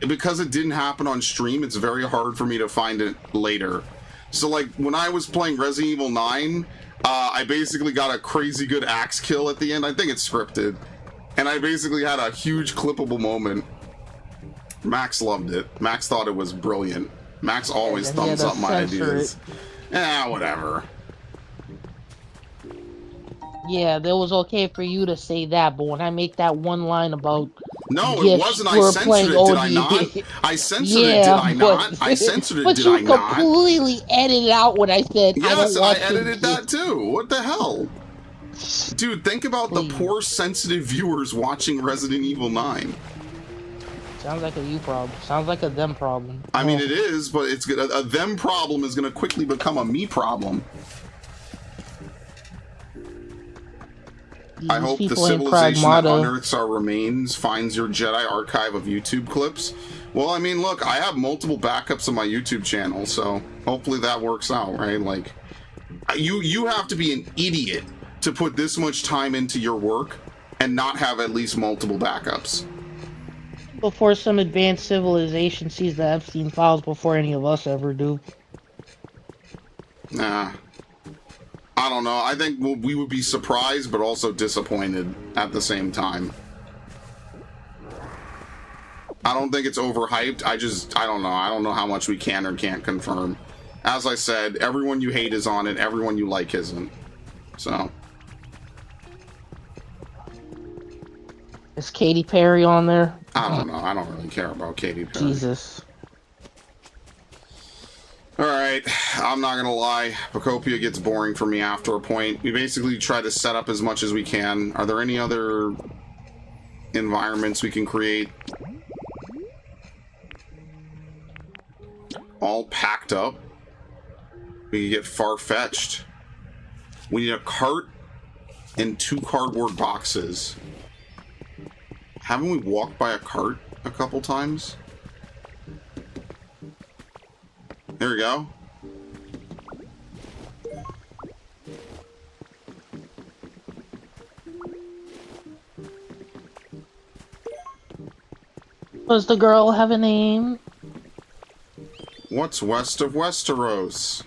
because it didn't happen on stream, it's very hard for me to find it later. So, like, when I was playing Resident Evil 9, I basically got a crazy good axe kill at the end. I think it's scripted. And I basically had a huge clippable moment. Max loved it. Max thought it was brilliant. Max always thumbs up my ideas. Whatever. Yeah, that was okay for you to say that, but when I make that one line about... No, it wasn't. I censored it, did I not? I censored it, did I not? I censored it, did I not? But you completely edited out what I said. Yes, I edited that too. What the hell? Dude, think about Please. the poor sensitive viewers watching Resident Evil 9. Sounds like a you problem. Sounds like a them problem. I mean, it is, but it's gonna, a them problem is going to quickly become a me problem. I hope the civilization that unearths our remains finds your Jedi archive of YouTube clips. Well, I mean, look, I have multiple backups on my YouTube channel, so hopefully that works out, right? Like, you have to be an idiot to put this much time into your work and not have at least multiple backups. Before some advanced civilization sees the Epstein files before any of us ever do. Nah. I don't know. I think we would be surprised, but also disappointed at the same time. I don't think it's overhyped. I don't know. I don't know how much we can or can't confirm. As I said, everyone you hate is on it. Everyone you like isn't. So. Is Katy Perry on there? I don't know. I don't really care about Katy Perry. Jesus. Alright, I'm not gonna lie, Pokopia gets boring for me after a point. We basically try to set up as much as we can. Are there any other environments we can create? All packed up? We can get far-fetched. We need a cart and 2 cardboard boxes. Haven't we walked by a cart a couple times? There we go. Does the girl have a name? What's west of Westeros?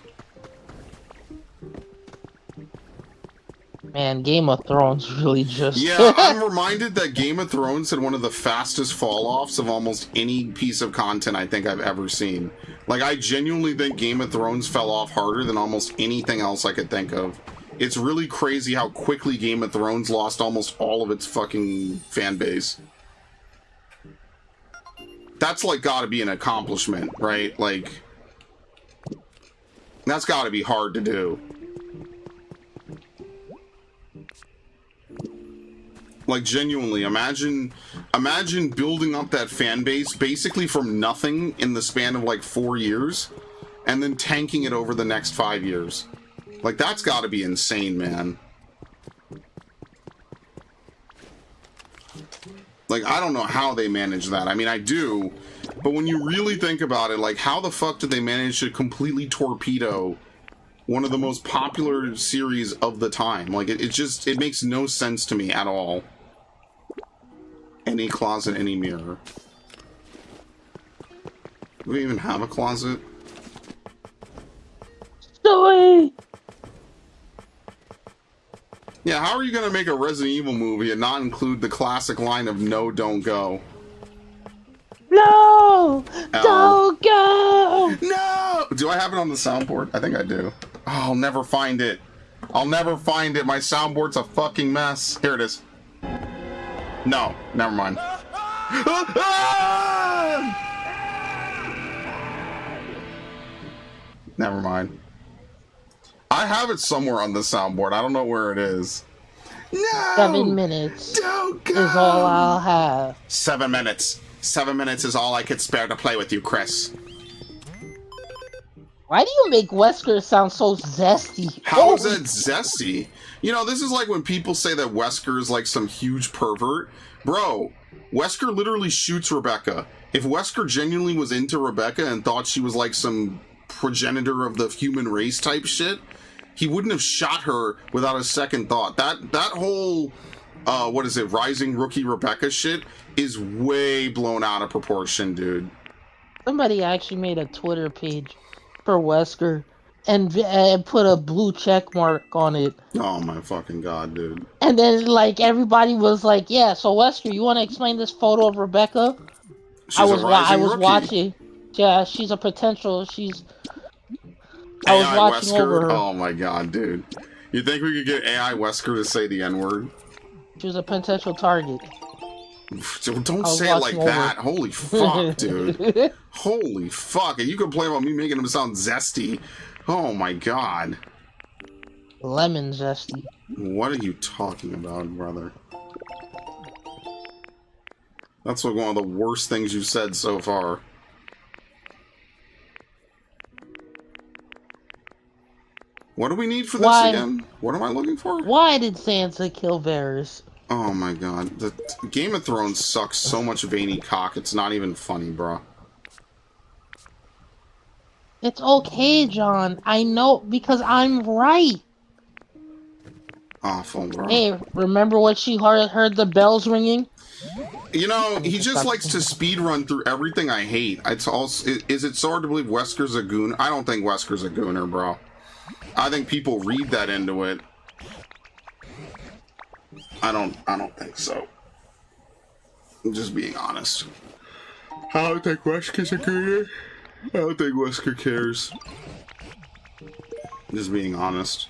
Man, Game of Thrones really just... Yeah, I'm reminded that Game of Thrones had one of the fastest fall-offs of almost any piece of content I think I've ever seen. Like, I genuinely think Game of Thrones fell off harder than almost anything else I could think of. It's really crazy how quickly Game of Thrones lost almost all of its fucking fan base. That's, like, gotta be an accomplishment, right? Like, that's gotta be hard to do. Like, genuinely, imagine building up that fan base basically from nothing in the span of like 4 years and then tanking it over the next 5 years. Like, that's got to be insane, man. Like, I don't know how they manage that. I mean, I do, but when you really think about it, like, how the fuck did they manage to completely torpedo one of the most popular series of the time? Like, it makes no sense to me at all. Any closet, any mirror. Do we even have a closet? Silly! Yeah, how are you gonna make a Resident Evil movie and not include the classic line of "No, don't go"? No! Don't go! No! Do I have it on the soundboard? I think I do. Oh, I'll never find it. I'll never find it. My soundboard's a fucking mess. Here it is. No, never mind. Never mind. I have it somewhere on the soundboard. I don't know where it is. No! 7 minutes don't go! is all I'll have. 7 minutes. 7 minutes is all I could spare to play with you, Chris. Why do you make Wesker sound so zesty? How is that zesty? You know, this is like when people say that Wesker is like some huge pervert. Bro, Wesker literally shoots Rebecca. If Wesker genuinely was into Rebecca and thought she was like some progenitor of the human race type shit, he wouldn't have shot her without a second thought. That whole, what is it, Rising Rookie Rebecca shit is way blown out of proportion, dude. Somebody actually made a Twitter page for Wesker and put a blue check mark on it. Oh my fucking god, dude. And then, like, everybody was like, yeah, so Wesker, you want to explain this photo of Rebecca? I was watching. Yeah, she's a potential. I was watching Wesker? over her. Oh my god, dude. You think we could get AI Wesker to say the N-word? She was a potential target. Don't say it like that. Holy fuck, dude. Holy fuck. And you complain about me making him sound zesty. Oh my god. Lemon zesty. What are you talking about, brother? That's like one of the worst things you've said so far. What do we need for this again? What am I looking for? Why did Sansa kill Varys? Oh my god. The Game of Thrones sucks so much veiny cock, it's not even funny, bro. It's okay, John. I know because I'm right. Awful, bro. Hey, remember what she heard the bells ringing? You know, he just likes to speedrun through everything I hate. It's also, is it so hard to believe Wesker's a goon? I don't think Wesker's a gooner, bro. I think people read that into it. I don't think so. I'm just being honest. I don't think Wesker's a gooner. I don't think Wesker cares. Just being honest.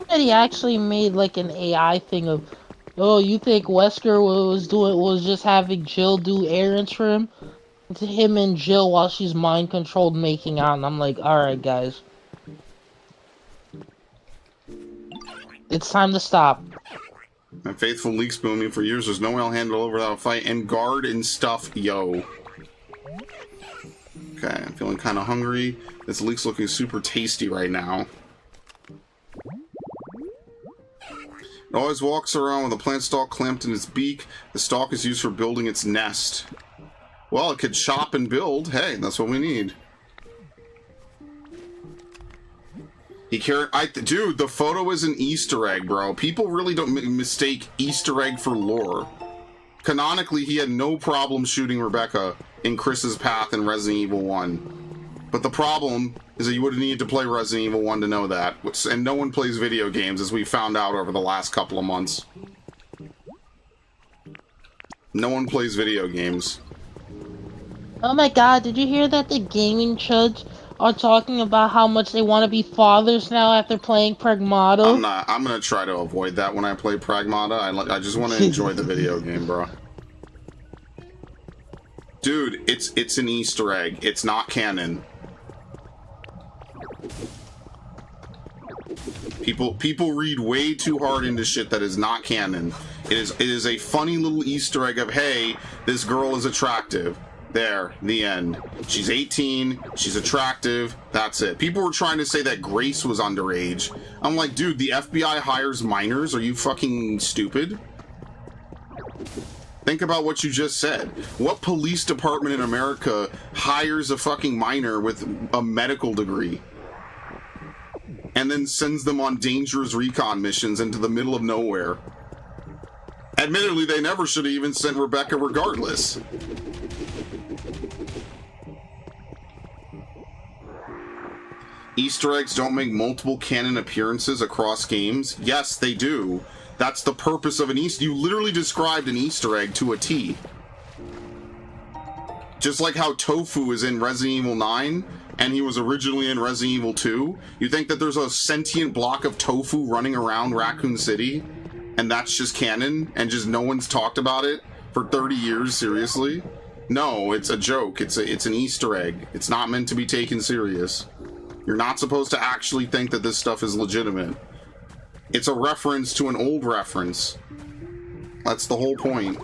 That he actually made like an AI thing of, oh, you think Wesker was just having Jill do errands for him? To him and Jill while she's mind controlled making out, and I'm like, alright guys. It's time to stop. My faithful leaks booming for years. There's no way I'll handle over without a fight. And guard and stuff, yo. Okay, I'm feeling kind of hungry. This leek's looking super tasty right now. It always walks around with a plant stalk clamped in its beak. The stalk is used for building its nest. Well, it could chop and build. Hey, that's what we need. Dude, the photo is an Easter egg, bro. People really don't mistake Easter egg for lore. Canonically, he had no problem shooting Rebecca in Chris's path in Resident Evil 1. But the problem is that you would have needed to play Resident Evil 1 to know that. And no one plays video games, as we found out over the last couple of months. No one plays video games. Oh my god, did you hear that the gaming chuds are talking about how much they want to be fathers now after playing Pragmata? I'm gonna try to avoid that when I play Pragmata. I just want to enjoy the video game, bro. Dude, it's an Easter egg. It's not canon. People read way too hard into shit that is not canon. It is a funny little Easter egg of, hey, this girl is attractive. There, the end. She's 18, she's attractive, that's it. People were trying to say that Grace was underage. I'm like, dude, the FBI hires minors? Are you fucking stupid? Think about what you just said. What police department in America hires a fucking minor with a medical degree and then sends them on dangerous recon missions into the middle of nowhere? Admittedly, they never should have even sent Rebecca regardless. Easter eggs don't make multiple canon appearances across games. Yes, they do. That's the purpose of an Easter. You literally described an Easter egg to a T. Just like how Tofu is in Resident Evil 9, and he was originally in Resident Evil 2. You think that there's a sentient block of tofu running around Raccoon City, and that's just canon, and just no one's talked about it for 30 years, seriously? No, it's a joke. It's an Easter egg. It's not meant to be taken serious. You're not supposed to actually think that this stuff is legitimate. It's a reference to an old reference. That's the whole point.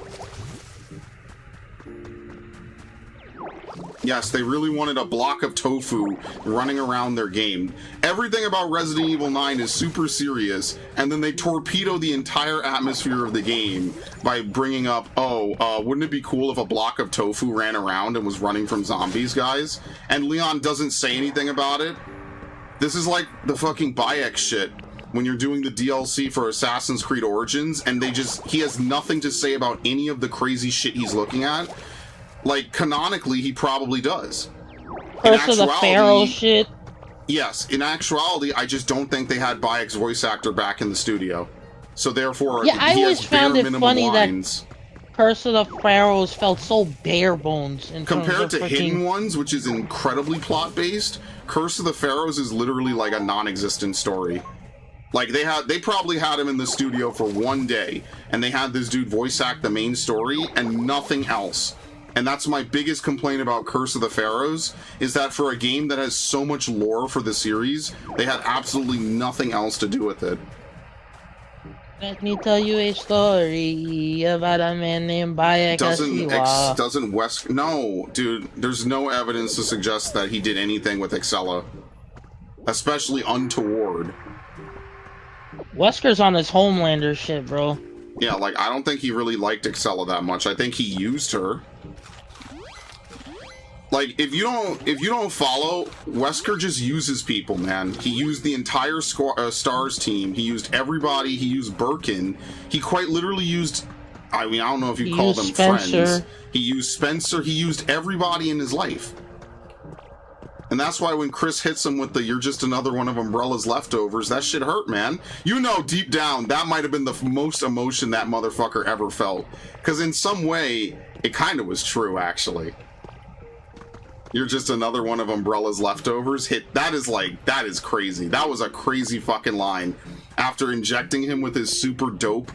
Yes, they really wanted a block of tofu running around their game. Everything about Resident Evil 9 is super serious, and then they torpedo the entire atmosphere of the game by bringing up, wouldn't it be cool if a block of tofu ran around and was running from zombies, guys? And Leon doesn't say anything about it. This is like the fucking Bayek shit when you're doing the DLC for Assassin's Creed Origins, and he has nothing to say about any of the crazy shit he's looking at. Like, canonically, he probably does. Curse of the Pharaoh shit? Yes, in actuality, I just don't think they had Bayek's voice actor back in the studio. So therefore, yeah, I always found it funny lines. That Curse of the Pharaohs felt so bare bones in compared to freaking... Hidden Ones, which is incredibly plot-based. Curse of the Pharaohs is literally like a non-existent story. Like, they probably had him in the studio for one day, and they had this dude voice act the main story and nothing else. And that's my biggest complaint about Curse of the Pharaohs, is that for a game that has so much lore for the series, they had absolutely nothing else to do with it. Let me tell you a story about a man named Bayekasiwa. Doesn't Wesker... No, dude, there's no evidence to suggest that he did anything with Excella. Especially untoward. Wesker's on his Homelander shit, bro. Yeah, like, I don't think he really liked Excella that much. I think he used her. Like, if you don't follow, Wesker just uses people, man. He used the entire Stars team. He used everybody. He used Birkin. He quite literally used... I mean, I don't know if you call them Spencer. friends. He used Spencer. He used everybody in his life. And that's why when Chris hits him with the "you're just another one of Umbrella's leftovers," that shit hurt, man. You know, deep down, that might have been the most emotion that motherfucker ever felt. Because in some way, it kind of was true, actually. "You're just another one of Umbrella's leftovers." That is crazy. That was a crazy fucking line. After injecting him with his super dope,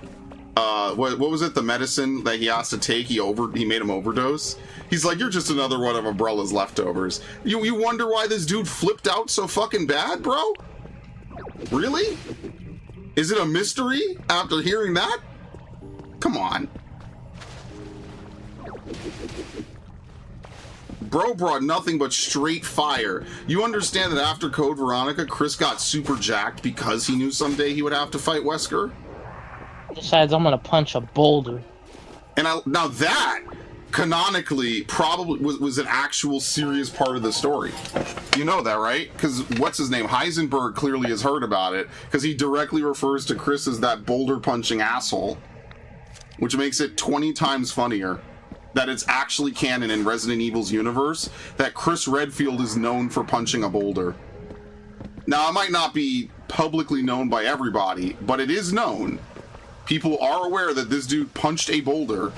what was it? The medicine that he has to take. He made him overdose. He's like, "You're just another one of Umbrella's leftovers." You wonder why this dude flipped out so fucking bad, bro? Really? Is it a mystery after hearing that? Come on. Bro brought nothing but straight fire. You understand that after Code Veronica, Chris got super jacked because he knew someday he would have to fight Wesker? Besides, I'm gonna punch a boulder. And now that, canonically, probably was an actual serious part of the story. You know that, right? Because what's his name? Heisenberg clearly has heard about it, because he directly refers to Chris as that boulder-punching asshole, which makes it 20 times funnier that it's actually canon in Resident Evil's universe that Chris Redfield is known for punching a boulder. Now, it might not be publicly known by everybody, but it is known. People are aware that this dude punched a boulder.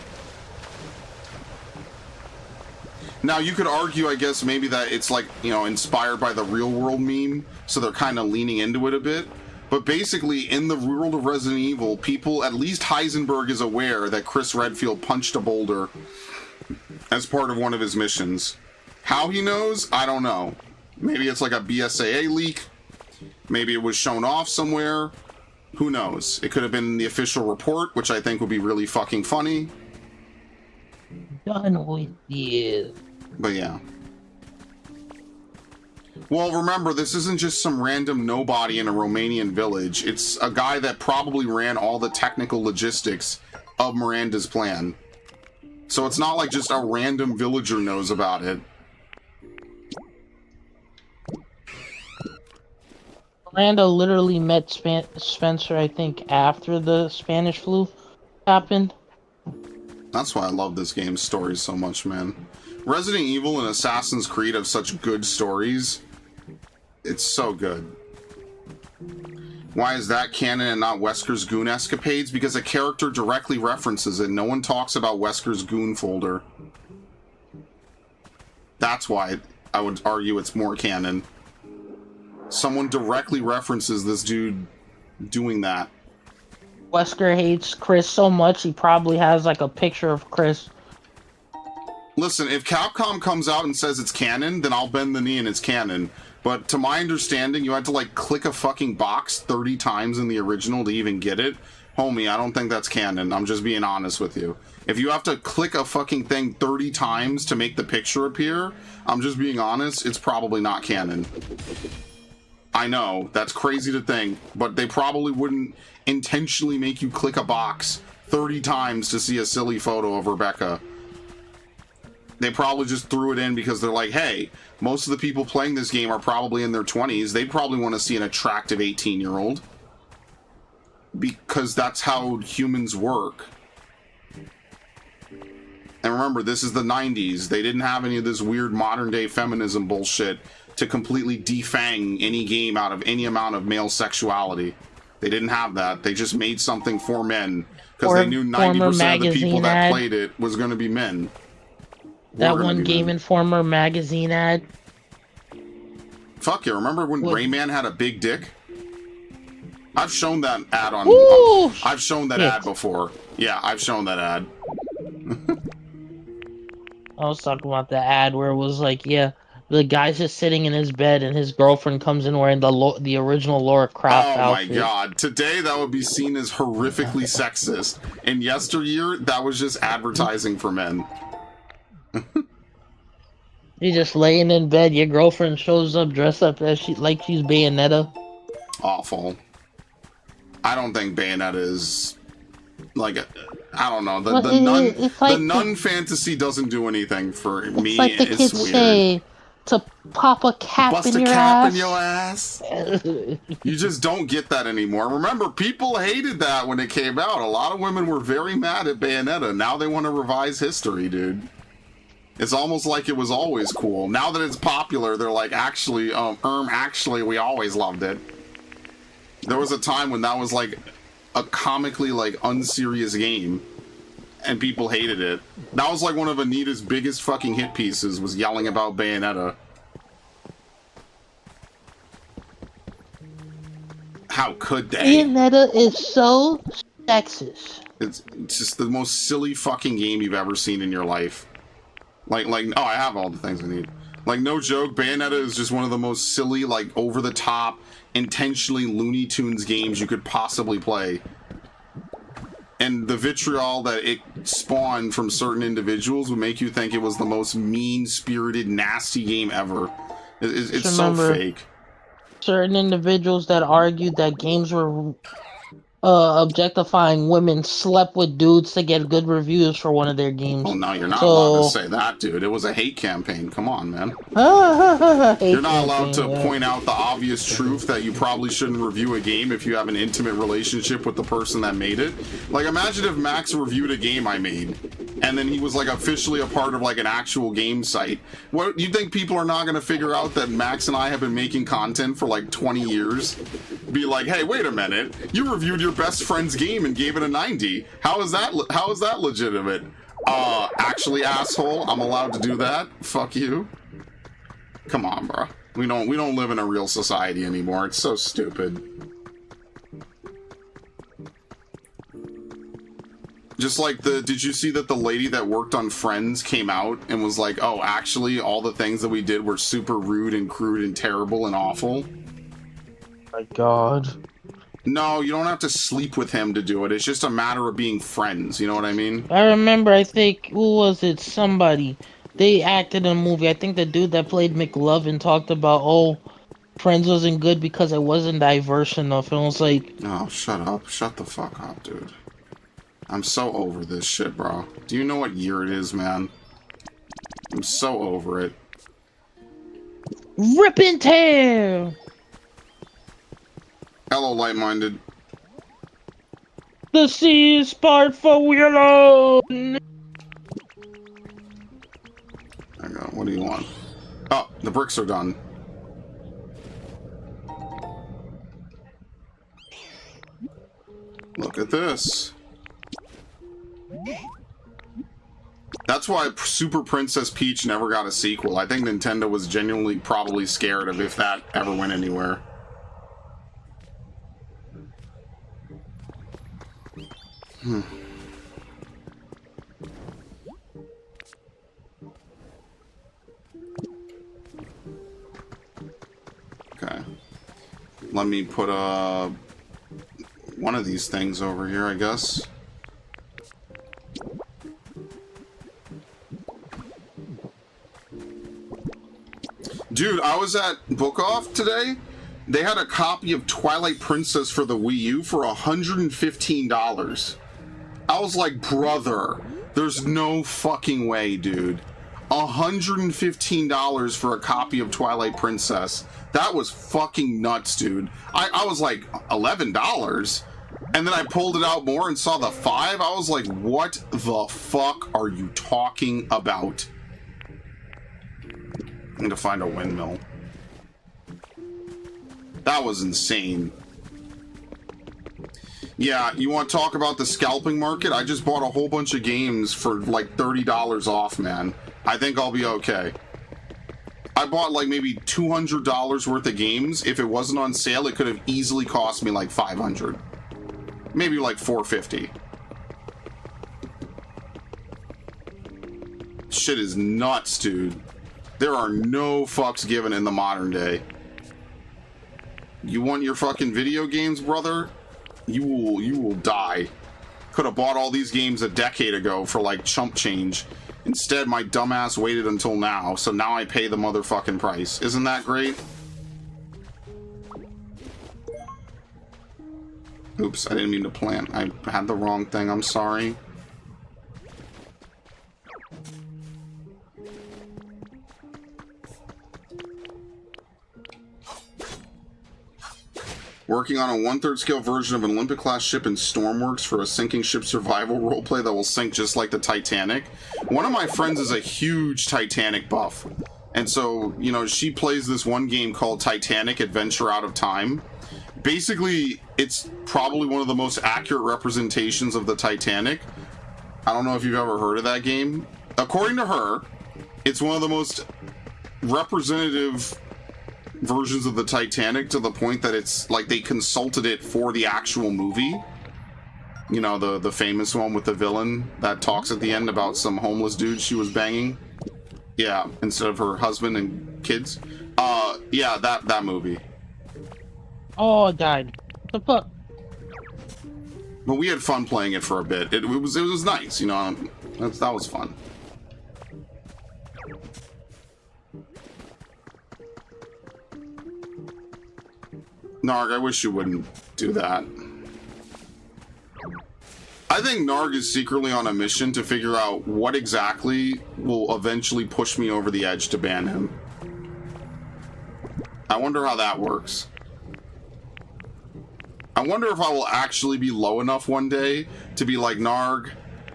Now, you could argue, I guess, maybe that it's like, you know, inspired by the real world meme, so they're kind of leaning into it a bit. But basically, in the world of Resident Evil, people, at least Heisenberg is aware that Chris Redfield punched a boulder as part of one of his missions. How he knows, I don't know. Maybe it's like a BSAA leak. Maybe it was shown off somewhere. Who knows? It could have been the official report, which I think would be really fucking funny. Done with you. But yeah. Well, remember, this isn't just some random nobody in a Romanian village. It's a guy that probably ran all the technical logistics of Miranda's plan. So it's not like just a random villager knows about it. Miranda literally met Spencer, I think, after the Spanish flu happened. That's why I love this game's stories so much, man. Resident Evil and Assassin's Creed have such good stories. It's so good. Why is that canon and not Wesker's goon escapades? Because a character directly references it. No one talks about Wesker's goon folder. That's why I would argue it's more canon. Someone directly references this dude doing that. Wesker hates Chris so much he probably has like a picture of Chris. Listen, if Capcom comes out and says it's canon, then I'll bend the knee and it's canon. But to my understanding, you had to like click a fucking box 30 times in the original to even get it. Homie, I don't think that's canon. I'm just being honest with you. If you have to click a fucking thing 30 times to make the picture appear, I'm just being honest, it's probably not canon. I know, that's crazy to think, but they probably wouldn't intentionally make you click a box 30 times to see a silly photo of Rebecca. They probably just threw it in because they're like, hey, most of the people playing this game are probably in their 20s. They probably want to see an attractive 18-year-old. Because that's how humans work. And remember, this is the 90s. They didn't have any of this weird modern-day feminism bullshit to completely defang any game out of any amount of male sexuality. They didn't have that. They just made something for men. Because they knew 90% of the people that played it was going to be men. That one Game Informer magazine ad. Fuck yeah, remember when Rayman had a big dick? I've shown that ad on... I've shown that ad before. Yeah, I've shown that ad. I was talking about the ad where it was like, yeah, the guy's just sitting in his bed and his girlfriend comes in wearing the original Laura Croft Oh my outfit. god. Today that would be seen as horrifically sexist. And yesteryear, that was just advertising for men. You're just laying in bed, your girlfriend shows up dressed up as she's Bayonetta. Awful. I don't think Bayonetta is like I don't know. The nun fantasy doesn't do anything for me. It's like the kids weird. say, to pop a cap Bust in a your cap ass. in your ass. You just don't get that anymore. Remember, people hated that when it came out. A lot of women were very mad at Bayonetta. Now they want to revise history, dude. It's almost like it was always cool. Now that it's popular, they're like, actually, we always loved it. There was a time when that was like a comically like unserious game, and people hated it. That was like one of Anita's biggest fucking hit pieces, was yelling about Bayonetta. How could they? Bayonetta is so sexist. It's just the most silly fucking game you've ever seen in your life. Like, oh, I have all the things I need. Like, no joke, Bayonetta is just one of the most silly, like, over-the-top, intentionally Looney Tunes games you could possibly play. And the vitriol that it spawned from certain individuals would make you think it was the most mean-spirited, nasty game ever. It's so fake. Certain individuals that argued that games were objectifying women slept with dudes to get good reviews for one of their games. Oh, no, you're not allowed to say that, dude. It was a hate campaign. Come on, man. You're not allowed to point out the obvious truth that you probably shouldn't review a game if you have an intimate relationship with the person that made it. Like, imagine if Max reviewed a game I made, and then he was, like, officially a part of, like, an actual game site. What, you think people are not going to figure out that Max and I have been making content for, like, 20 years? Be like, hey, wait a minute. You reviewed your best friend's game and gave it a 90. How is that legitimate? Actually, asshole, I'm allowed to do that? Fuck you. Come on, bro. We don't live in a real society anymore. It's so stupid. Just like did you see that the lady that worked on Friends came out and was like, oh, actually, all the things that we did were super rude and crude and terrible and awful? My God. No, you don't have to sleep with him to do it. It's just a matter of being friends. You know what I mean? I remember, I think, who was it? Somebody. They acted in a movie. I think the dude that played McLovin talked about, oh, Friends wasn't good because it wasn't diverse enough. And I was like... Oh, shut up. Shut the fuck up, dude. I'm so over this shit, bro. Do you know what year it is, man? I'm so over it. Rip and tear! Hello, light-minded. The seas part for we alone! There you go. What do you want? Oh, the bricks are done. Look at this. That's why Super Princess Peach never got a sequel. I think Nintendo was genuinely probably scared of if that ever went anywhere. Okay. Let me put one of these things over here, I guess. Dude, I was at Book Off today. They had a copy of Twilight Princess for the Wii U for $115. I was like, brother, there's no fucking way, dude. $115 for a copy of Twilight Princess. That was fucking nuts, dude. I was like, $11? And then I pulled it out more and saw the 5. I was like, what the fuck are you talking about? I need to find a windmill. That was insane. Yeah, you want to talk about the scalping market? I just bought a whole bunch of games for like $30 off, man. I think I'll be okay. I bought like maybe $200 worth of games. If it wasn't on sale, it could have easily cost me like $500. Maybe like $450. shit is nuts, dude. There are no fucks given in the modern day. You want your fucking video games, brother? You will die. Could have bought all these games a decade ago for like chump change. Instead, my dumbass waited until now, so now I pay the motherfucking price. Isn't that great? Oops, I didn't mean to plant. I had the wrong thing. I'm sorry. Working on a 1/3 scale version of an Olympic-class ship in Stormworks for a sinking ship survival roleplay that will sink just like the Titanic. One of my friends is a huge Titanic buff. And so, you know, she plays this one game called Titanic Adventure Out of Time. Basically, it's probably one of the most accurate representations of the Titanic. I don't know if you've ever heard of that game. According to her, it's one of the most representative versions of the Titanic, to the point that it's like they consulted it for the actual movie. You know, the famous one with the villain that talks at the end about some homeless dude she was banging. Yeah, instead of her husband and kids. Yeah, that movie. Oh, I died. The fuck? But we had fun playing it for a bit. It was nice, you know. That was fun. Narg, I wish you wouldn't do that. I think Narg is secretly on a mission to figure out what exactly will eventually push me over the edge to ban him. I wonder how that works. I wonder if I will actually be low enough one day to be like, Narg,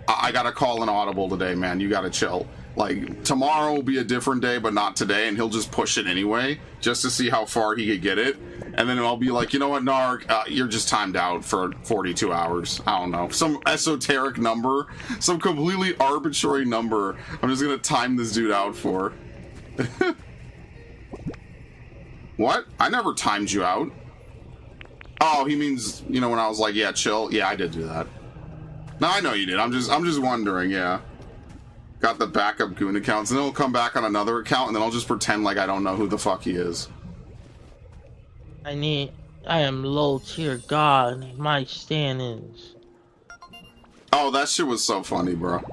I gotta call an audible today, man. You gotta chill. Like, tomorrow will be a different day, but not today, and he'll just push it anyway, just to see how far he could get it. And then I'll be like, you know what, Narg, you're just timed out for 42 hours. I don't know. Some esoteric number, some completely arbitrary number. I'm just gonna time this dude out for. What? I never timed you out. Oh, he means, you know, when I was like, yeah, chill. Yeah, I did do that. No, I know you did. I'm just wondering, yeah. Got the backup goon accounts, and then he'll come back on another account, and then I'll just pretend like I don't know who the fuck he is. I am low tier god. My stand is. Oh, that shit was so funny, bro.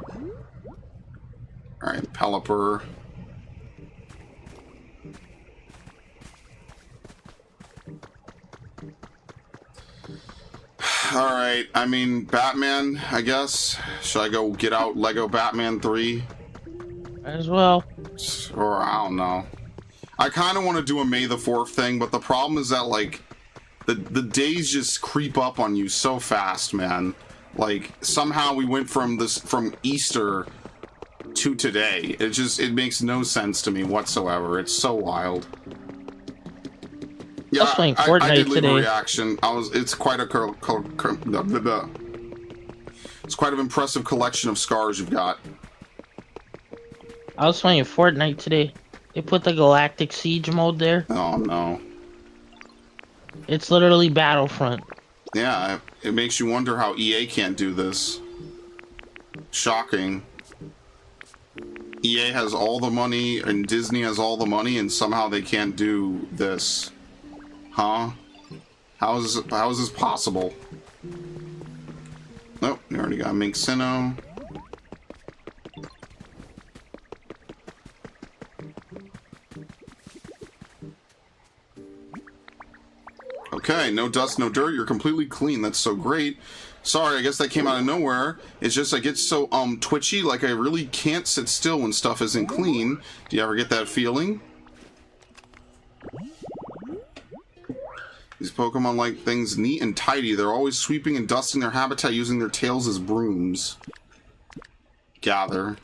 Alright, Pelipper. Alright, I mean, Batman, I guess. Should I go get out Lego Batman 3? As well. Or, I don't know. I kind of want to do a May the 4th thing, but the problem is that, like, the days just creep up on you so fast, man. Like, somehow we went from Easter to today. It makes no sense to me whatsoever. It's so wild. Yeah, I was playing Fortnite I did leave today. a reaction. It's quite it's quite an impressive collection of scars you've got. I was playing Fortnite today. They put the Galactic Siege mode there. Oh no. It's literally Battlefront. Yeah, it makes you wonder how EA can't do this. Shocking. EA has all the money and Disney has all the money, and somehow they can't do this. Huh? How is this possible? Nope, we already got Minxino. Okay, no dust, no dirt. You're completely clean. That's so great. Sorry, I guess that came out of nowhere. It's just I get so twitchy, like I really can't sit still when stuff isn't clean. Do you ever get that feeling? These Pokemon like things neat and tidy. They're always sweeping and dusting their habitat using their tails as brooms. Gather.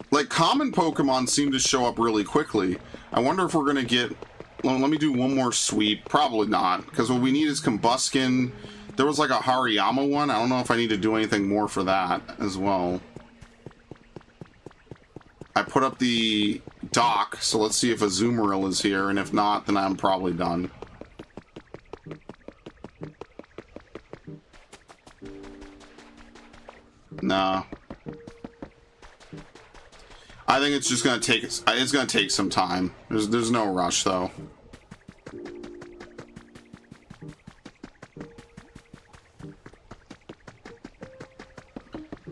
Like, common Pokemon seem to show up really quickly. I wonder if we're gonna get... Well, let me do one more sweep. Probably not, because what we need is Combuskin. There was like a Hariyama one. I don't know if I need to do anything more for that as well. I put up the dock, so let's see if a Azumarill is here, and if not, then I'm probably done. Nah. I think it's just gonna take. It's gonna take some time. There's no rush though.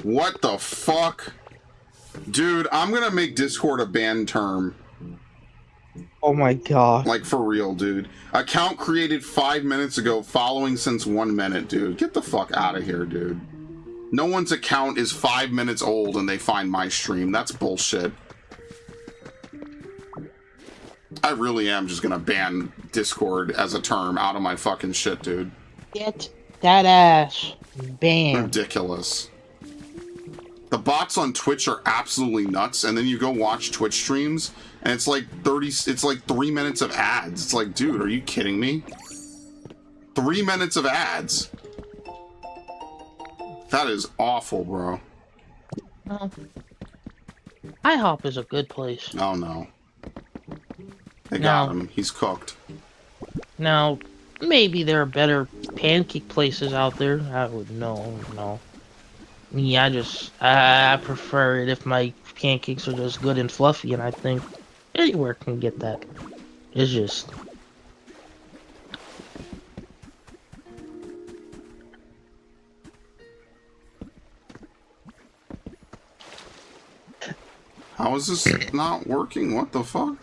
What the fuck? Dude, I'm gonna make Discord a banned term. Oh my god. Like, for real, dude. Account created 5 minutes ago, following since 1 minute, dude. Get the fuck out of here, dude. No one's account is 5 minutes old and they find my stream. That's bullshit. I really am just gonna ban Discord as a term out of my fucking shit, dude. Get that ass banned. Ridiculous. The bots on Twitch are absolutely nuts, and then you go watch Twitch streams, and it's like 3 minutes of ads. It's like, dude, are you kidding me? 3 minutes of ads. That is awful, bro. IHOP is a good place. Oh, no. They got him. He's cooked. Now, maybe there are better pancake places out there. I would no. Me, I prefer it if my pancakes are just good and fluffy, and I think anywhere can get that. It's just... How is this not working? What the fuck?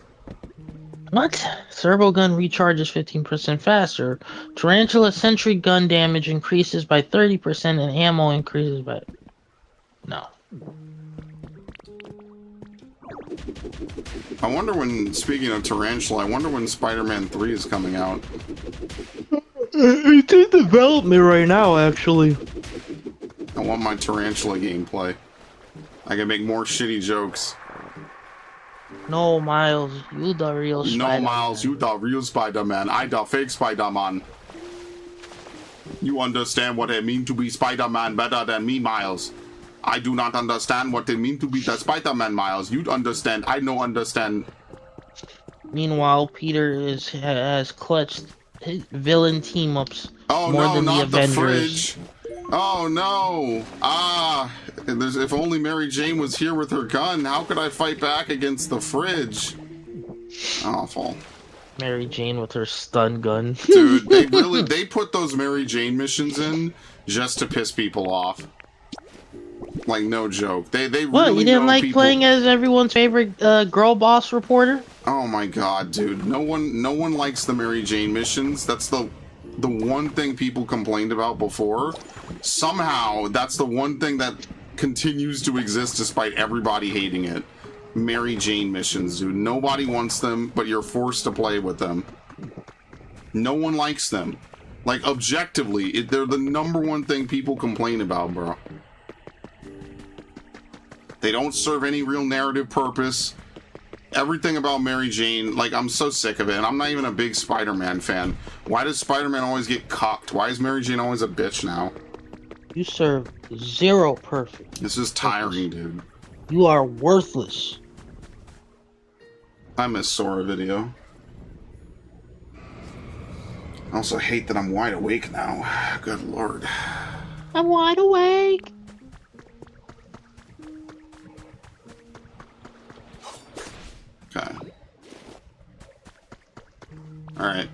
What? Servo gun recharges 15% faster. Tarantula sentry gun damage increases by 30% and ammo increases by... No. I wonder when, speaking of Tarantula, I wonder when Spider-Man 3 is coming out. It's in development right now, actually. I want my Tarantula gameplay. I can make more shitty jokes. No, Miles, you the real Spider-Man. No, Miles, you the real Spider-Man. I the fake Spider-Man. You understand what it means to be Spider-Man better than me, Miles. I do not understand what it means to be the Spider-Man, Miles. You'd understand. I no understand. Meanwhile, Peter has clutched his villain team-ups more than the not the Avengers. fridge. Oh no! If only Mary Jane was here with her gun, how could I fight back against the fridge? Awful. Mary Jane with her stun gun. Dude, they put those Mary Jane missions in just to piss people off. Like, no joke. They What, really you didn't like people... playing as everyone's favorite girl boss reporter? Oh my god, dude. No one likes the Mary Jane missions. That's the one thing people complained about before. Somehow, that's the one thing that continues to exist despite everybody hating it. Mary Jane missions, dude. Nobody wants them, but you're forced to play with them. No one likes them. Like, objectively, they're the #1 thing people complain about, bro. They don't serve any real narrative purpose. Everything about Mary Jane, like, I'm so sick of it, and I'm not even a big Spider-Man fan. Why does Spider-Man always get cocked? Why is Mary Jane always a bitch now? You serve zero purpose. This is tiring, dude. You are worthless. I miss Sora video. I also hate that I'm wide awake now. Good lord. I'm wide awake. Okay. Alright.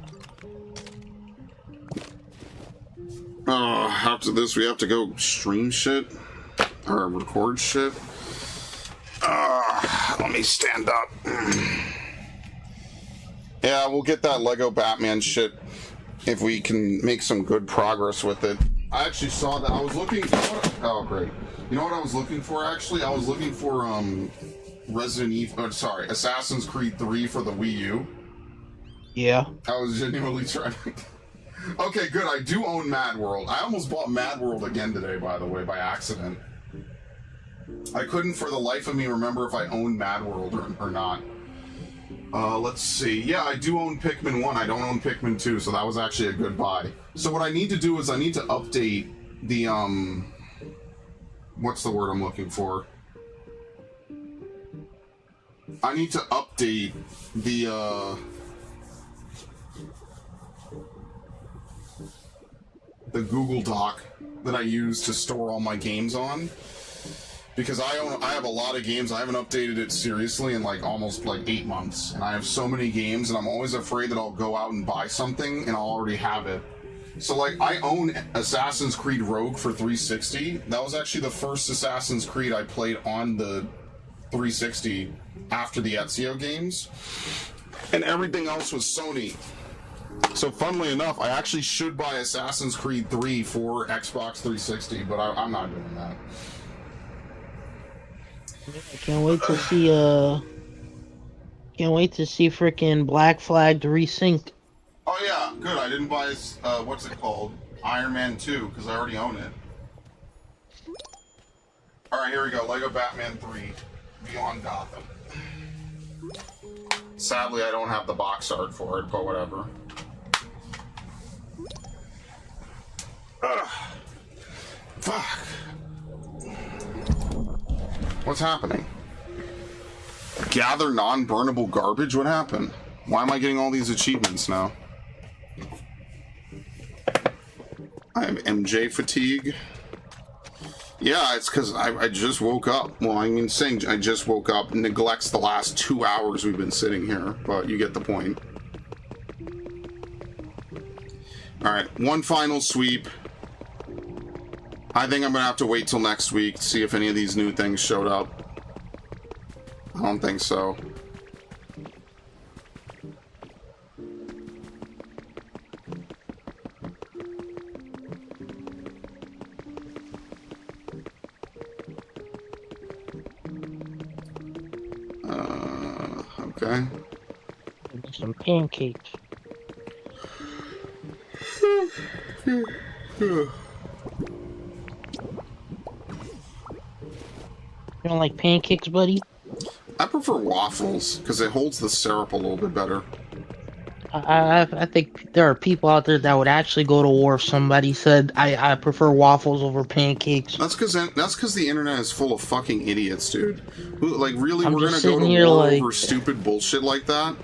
After this, we have to go stream shit? Or record shit? Let me stand up. Yeah, we'll get that Lego Batman shit if we can make some good progress with it. I actually saw that. I was looking... Oh, great. You know what I was looking for, actually? I was looking for, Resident Evil... sorry, Assassin's Creed 3 for the Wii U. Yeah. I was genuinely trying to... Okay, good. I do own Mad World. I almost bought Mad World again today, by the way, by accident. I couldn't for the life of me remember if I owned Mad World or not. Let's see. Yeah, I do own Pikmin 1. I don't own Pikmin 2, so that was actually a good buy. So what I need to do is I need to update the, what's the word I'm looking for? I need to update the Google Doc that I use to store all my games on. Because I have a lot of games. I haven't updated it seriously in like almost like 8 months, and I have so many games, and I'm always afraid that I'll go out and buy something and I'll already have it. So like I own Assassin's Creed Rogue for 360. That was actually the first Assassin's Creed I played on the 360 after the Ezio games, and everything else was Sony. So funnily enough, I actually should buy Assassin's Creed 3 for Xbox 360, but I'm not doing that. I can't wait to see freaking Black Flag to resync. Oh yeah, good. I didn't buy what's it called? Iron Man 2 because I already own it. All right, here we go. Lego Batman 3 Beyond Gotham. Sadly, I don't have the box art for it, but whatever. Ugh. Fuck. What's happening? Gather non-burnable garbage? What happened? Why am I getting all these achievements now? I have MJ fatigue. Yeah, it's because I just woke up. Well, I mean, saying I just woke up neglects the last 2 hours we've been sitting here, but you get the point. Alright, one final sweep. I think I'm going to have to wait till next week to see if any of these new things showed up. I don't think so. Okay. Some pancakes. You don't like pancakes, buddy? I prefer waffles because it holds the syrup a little bit better. I think there are people out there that would actually go to war if somebody said I prefer waffles over pancakes. That's because the internet is full of fucking idiots, dude. Who, like, really, we're gonna go to here war like... over stupid bullshit like that?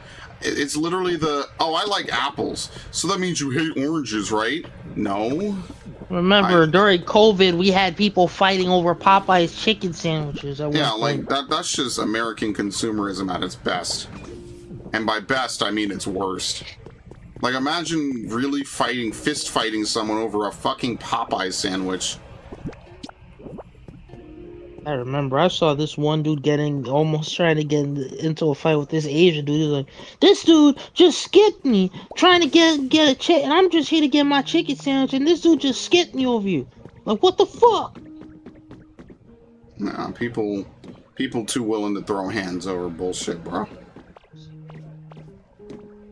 It's literally I like apples, so that means you hate oranges, right? No. Remember, during COVID, we had people fighting over Popeye's chicken sandwiches. Yeah, like, that's just American consumerism at its best. And by best, I mean its worst. Like, imagine really fist fighting someone over a fucking Popeye sandwich. I remember, I saw this one dude almost trying to get into a fight with this Asian dude. He's like, this dude just skipped me, trying to get a chick, and I'm just here to get my chicken sandwich, and this dude just skipped me over you. Like, what the fuck? Nah, people too willing to throw hands over bullshit, bro.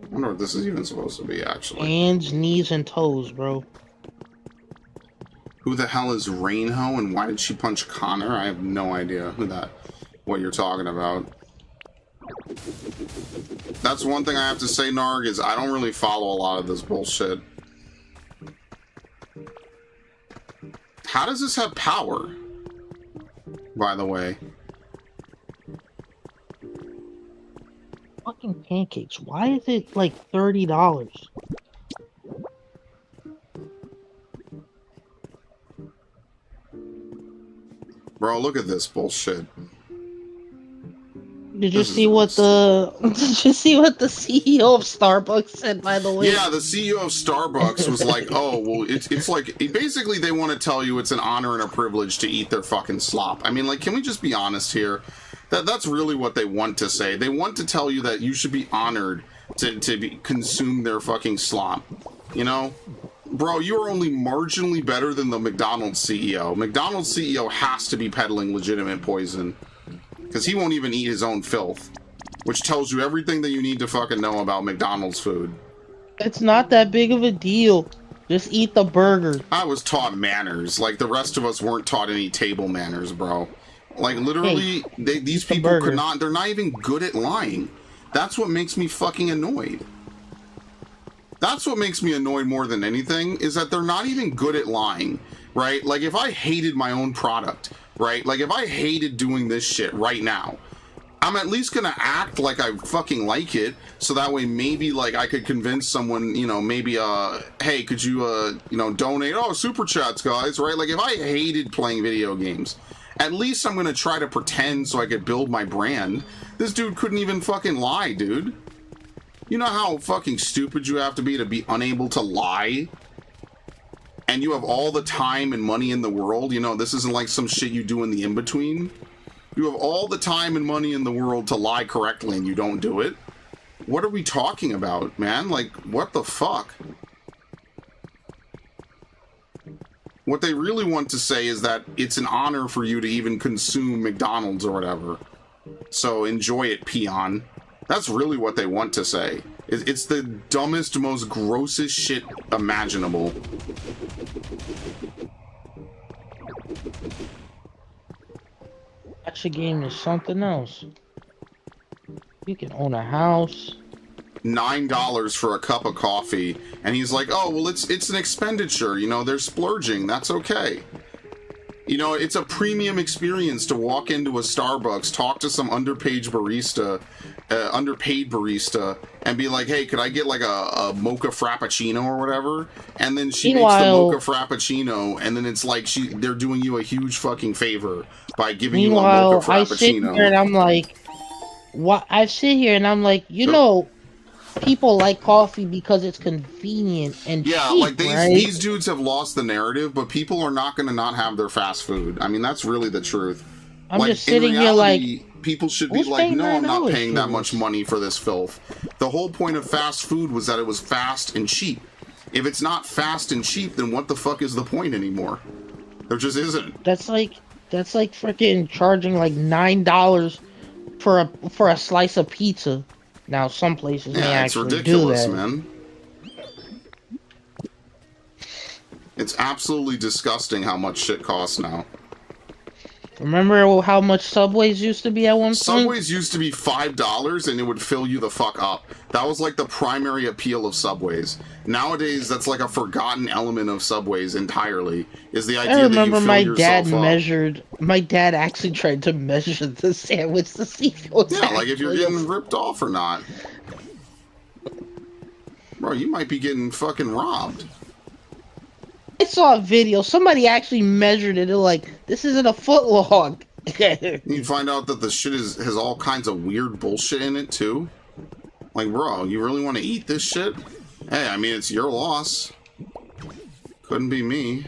I wonder what this is even supposed to be, actually. Hands, knees, and toes, bro. Who the hell is Rainho, and why did she punch Connor? I have no idea what you're talking about. That's one thing I have to say, Narg, is I don't really follow a lot of this bullshit. How does this have power? By the way. Fucking pancakes. Why is it like $30? Bro, look at this bullshit. Did you see what the CEO of Starbucks said, by the way? Yeah, the CEO of Starbucks was like, oh, well, it's like, basically they want to tell you it's an honor and a privilege to eat their fucking slop. I mean, like, can we just be honest here? That's really what they want to say. They want to tell you that you should be honored to consume their fucking slop. You know? Bro, you are only marginally better than the McDonald's CEO. McDonald's CEO has to be peddling legitimate poison. Because he won't even eat his own filth. Which tells you everything that you need to fucking know about McDonald's food. It's not that big of a deal. Just eat the burger. I was taught manners. Like, the rest of us weren't taught any table manners, bro. Like, literally, these people they're not even good at lying. That's what makes me fucking annoyed. That's what makes me annoyed more than anything, is that they're not even good at lying, right? Like, if I hated my own product, right? Like, if I hated doing this shit right now, I'm at least gonna act like I fucking like it, so that way maybe, like, I could convince someone, you know, maybe, hey, could you, you know, donate? Oh, super chats, guys, right? Like, if I hated playing video games, At least I'm gonna try to pretend so I could build my brand. This dude couldn't even fucking lie, dude. You know how fucking stupid you have to be unable to lie? And you have all the time and money in the world. You know, this isn't like some shit you do in the in-between. You have all the time and money in the world to lie correctly and you don't do it. What are we talking about, man? Like, what the fuck? What they really want to say is that it's an honor for you to even consume McDonald's or whatever. So enjoy it, peon. That's really what they want to say. It's the dumbest, most grossest shit imaginable. Gacha game is something else. You can own a house. $9 for a cup of coffee, and he's like, oh, well, it's an expenditure, you know, they're splurging, that's okay. You know, it's a premium experience to walk into a Starbucks, talk to some underpaid barista, and be like, hey, could I get like a mocha frappuccino or whatever? And then she makes the mocha frappuccino, and then it's like they're doing you a huge fucking favor by giving you a mocha frappuccino. I sit here and I'm like, what? I sit here and I'm like, you know, people like coffee because it's convenient and cheap, like right? these dudes have lost the narrative, but people are not going to not have their fast food. I mean, that's really the truth. I'm just sitting here like, people should be like, no, I'm not paying that much money for this filth. The whole point of fast food was that it was fast and cheap. If it's not fast and cheap, then what the fuck is the point anymore? There just isn't. That's like freaking charging like $9 for a slice of pizza. Now some places may actually ridiculous, do that. Man. It's absolutely disgusting how much shit costs now. Remember how much Subways used to be at one point? Subways used to be $5 and it would fill you the fuck up. That was like the primary appeal of Subways. Nowadays, that's like a forgotten element of Subways entirely, is the idea that you fill yourself up. I remember my dad actually tried to measure the sandwich to see if it was like if you're getting ripped off or not. Bro, you might be getting fucking robbed. I saw a video. Somebody actually measured it. They're like, this isn't a foot long. You find out that the shit has all kinds of weird bullshit in it, too. Like, bro, you really want to eat this shit? Hey, I mean, it's your loss. Couldn't be me.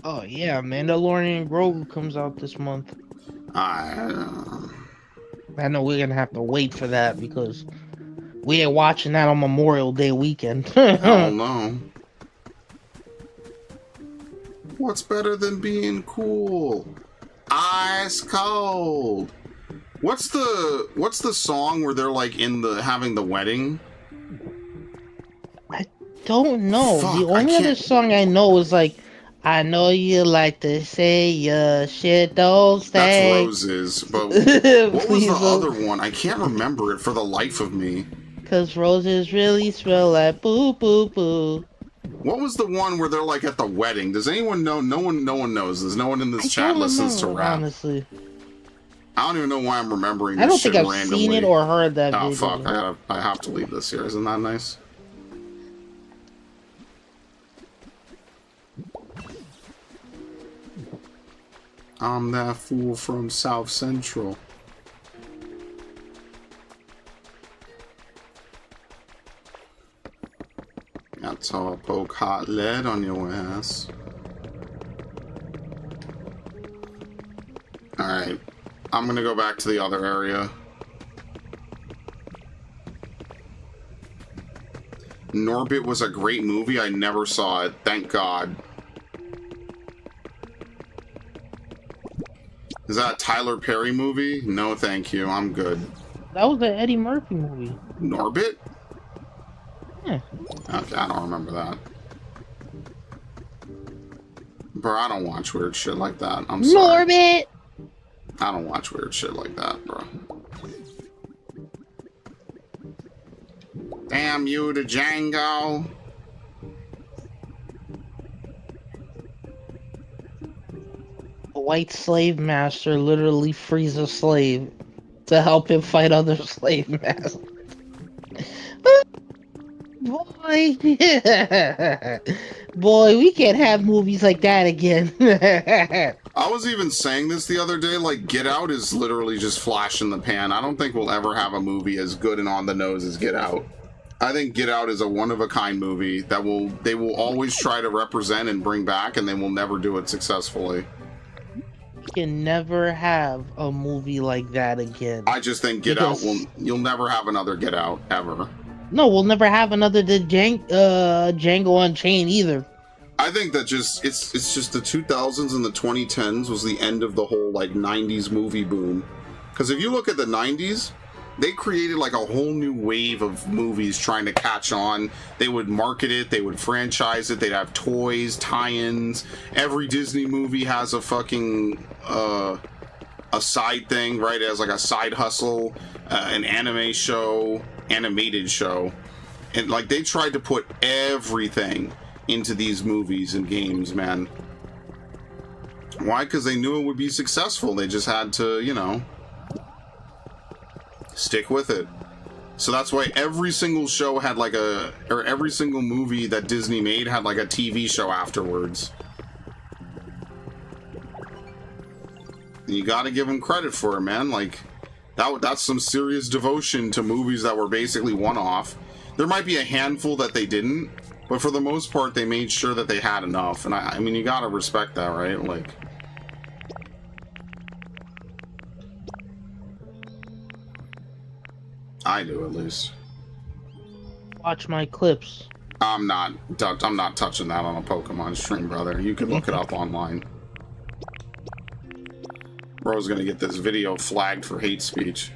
Oh yeah, Mandalorian Grogu comes out this month. I know we're gonna have to wait for that because we ain't watching that on Memorial Day weekend. Hell no. What's better than being cool? Ice cold. What's the song where they're like having the wedding? I don't know. Fuck, the only other song I know is like, I know you like to say your shit don't stay. That's Roses, but what was the other one? I can't remember it for the life of me. 'Cause roses really smell like boo boo boo. What was the one where they're like at the wedding? Does anyone know? No one knows this. No one in this chat listens to rap. Honestly, I don't even know why I'm remembering this. I don't think I've randomly. seen it or heard that video. Oh fuck! I have to leave this here. Isn't that nice? I'm that fool from South Central. That's how I poke hot lead on your ass. Alright. I'm gonna go back to the other area. Norbit was a great movie. I never saw it. Thank God. Is that a Tyler Perry movie? No, thank you. I'm good. That was the Eddie Murphy movie. Norbit? Yeah. Okay, I don't remember that. Bro, I don't watch weird shit like that. I'm sorry. Norbit! I don't watch weird shit like that, bro. Damn you to Django. white slave master literally frees a slave to help him fight other slave masters. Boy, boy, we can't have movies like that again. I was even saying this the other day, like, Get Out is literally just flash in the pan. I don't think we'll ever have a movie as good and on the nose as Get Out. I think Get Out is a one-of-a-kind movie that they will always try to represent and bring back, and they will never do it successfully. We can never have a movie like that again. I just think you'll never have another Get Out, ever. No, we'll never have another Django Unchained either. I think that it's just the 2000s and the 2010s was the end of the whole, like, 90s movie boom. Because if you look at the 90s, they created, like, a whole new wave of movies trying to catch on. They would market it, they would franchise it, they'd have toys, tie-ins. Every Disney movie has a fucking, a side thing, right? It has, like, a side hustle, an animated show, and, like, they tried to put everything into these movies and games, man. Why? Because they knew it would be successful. They just had to, you know, stick with it. So that's why every single show had like every single movie that Disney made had like a TV show afterwards. And you gotta give them credit for it, man. Like, that's some serious devotion to movies that were basically one-off. There might be a handful that they didn't, but for the most part, they made sure that they had enough. And I mean, you gotta respect that, right? Like, I do, at least. Watch my clips. I'm not touching that on a Pokemon stream, brother. You can look it up online. Bro's gonna get this video flagged for hate speech.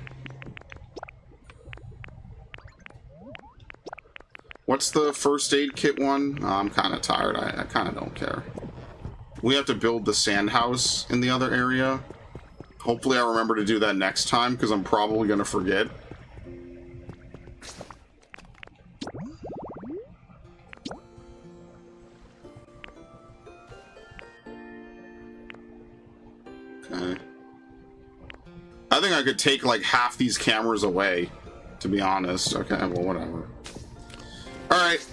What's the first aid kit one? Oh, I'm kind of tired. I kind of don't care. We have to build the sand house in the other area. Hopefully I remember to do that next time, because I'm probably going to forget. Okay. I think I could take like half these cameras away, to be honest. Okay, well, whatever. Alright.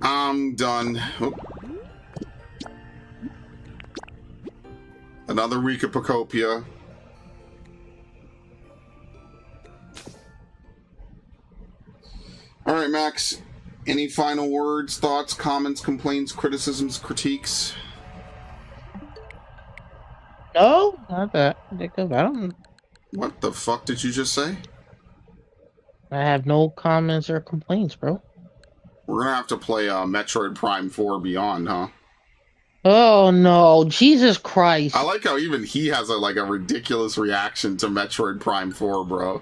I'm done. Oop. Another week of Pokopia. Alright, Max. Any final words, thoughts, comments, complaints, criticisms, critiques? No, not that. I don't. What the fuck did you just say? I have no comments or complaints, bro. We're gonna have to play Metroid Prime 4 Beyond, huh? Oh no, Jesus Christ! I like how even he has a ridiculous reaction to Metroid Prime 4, bro.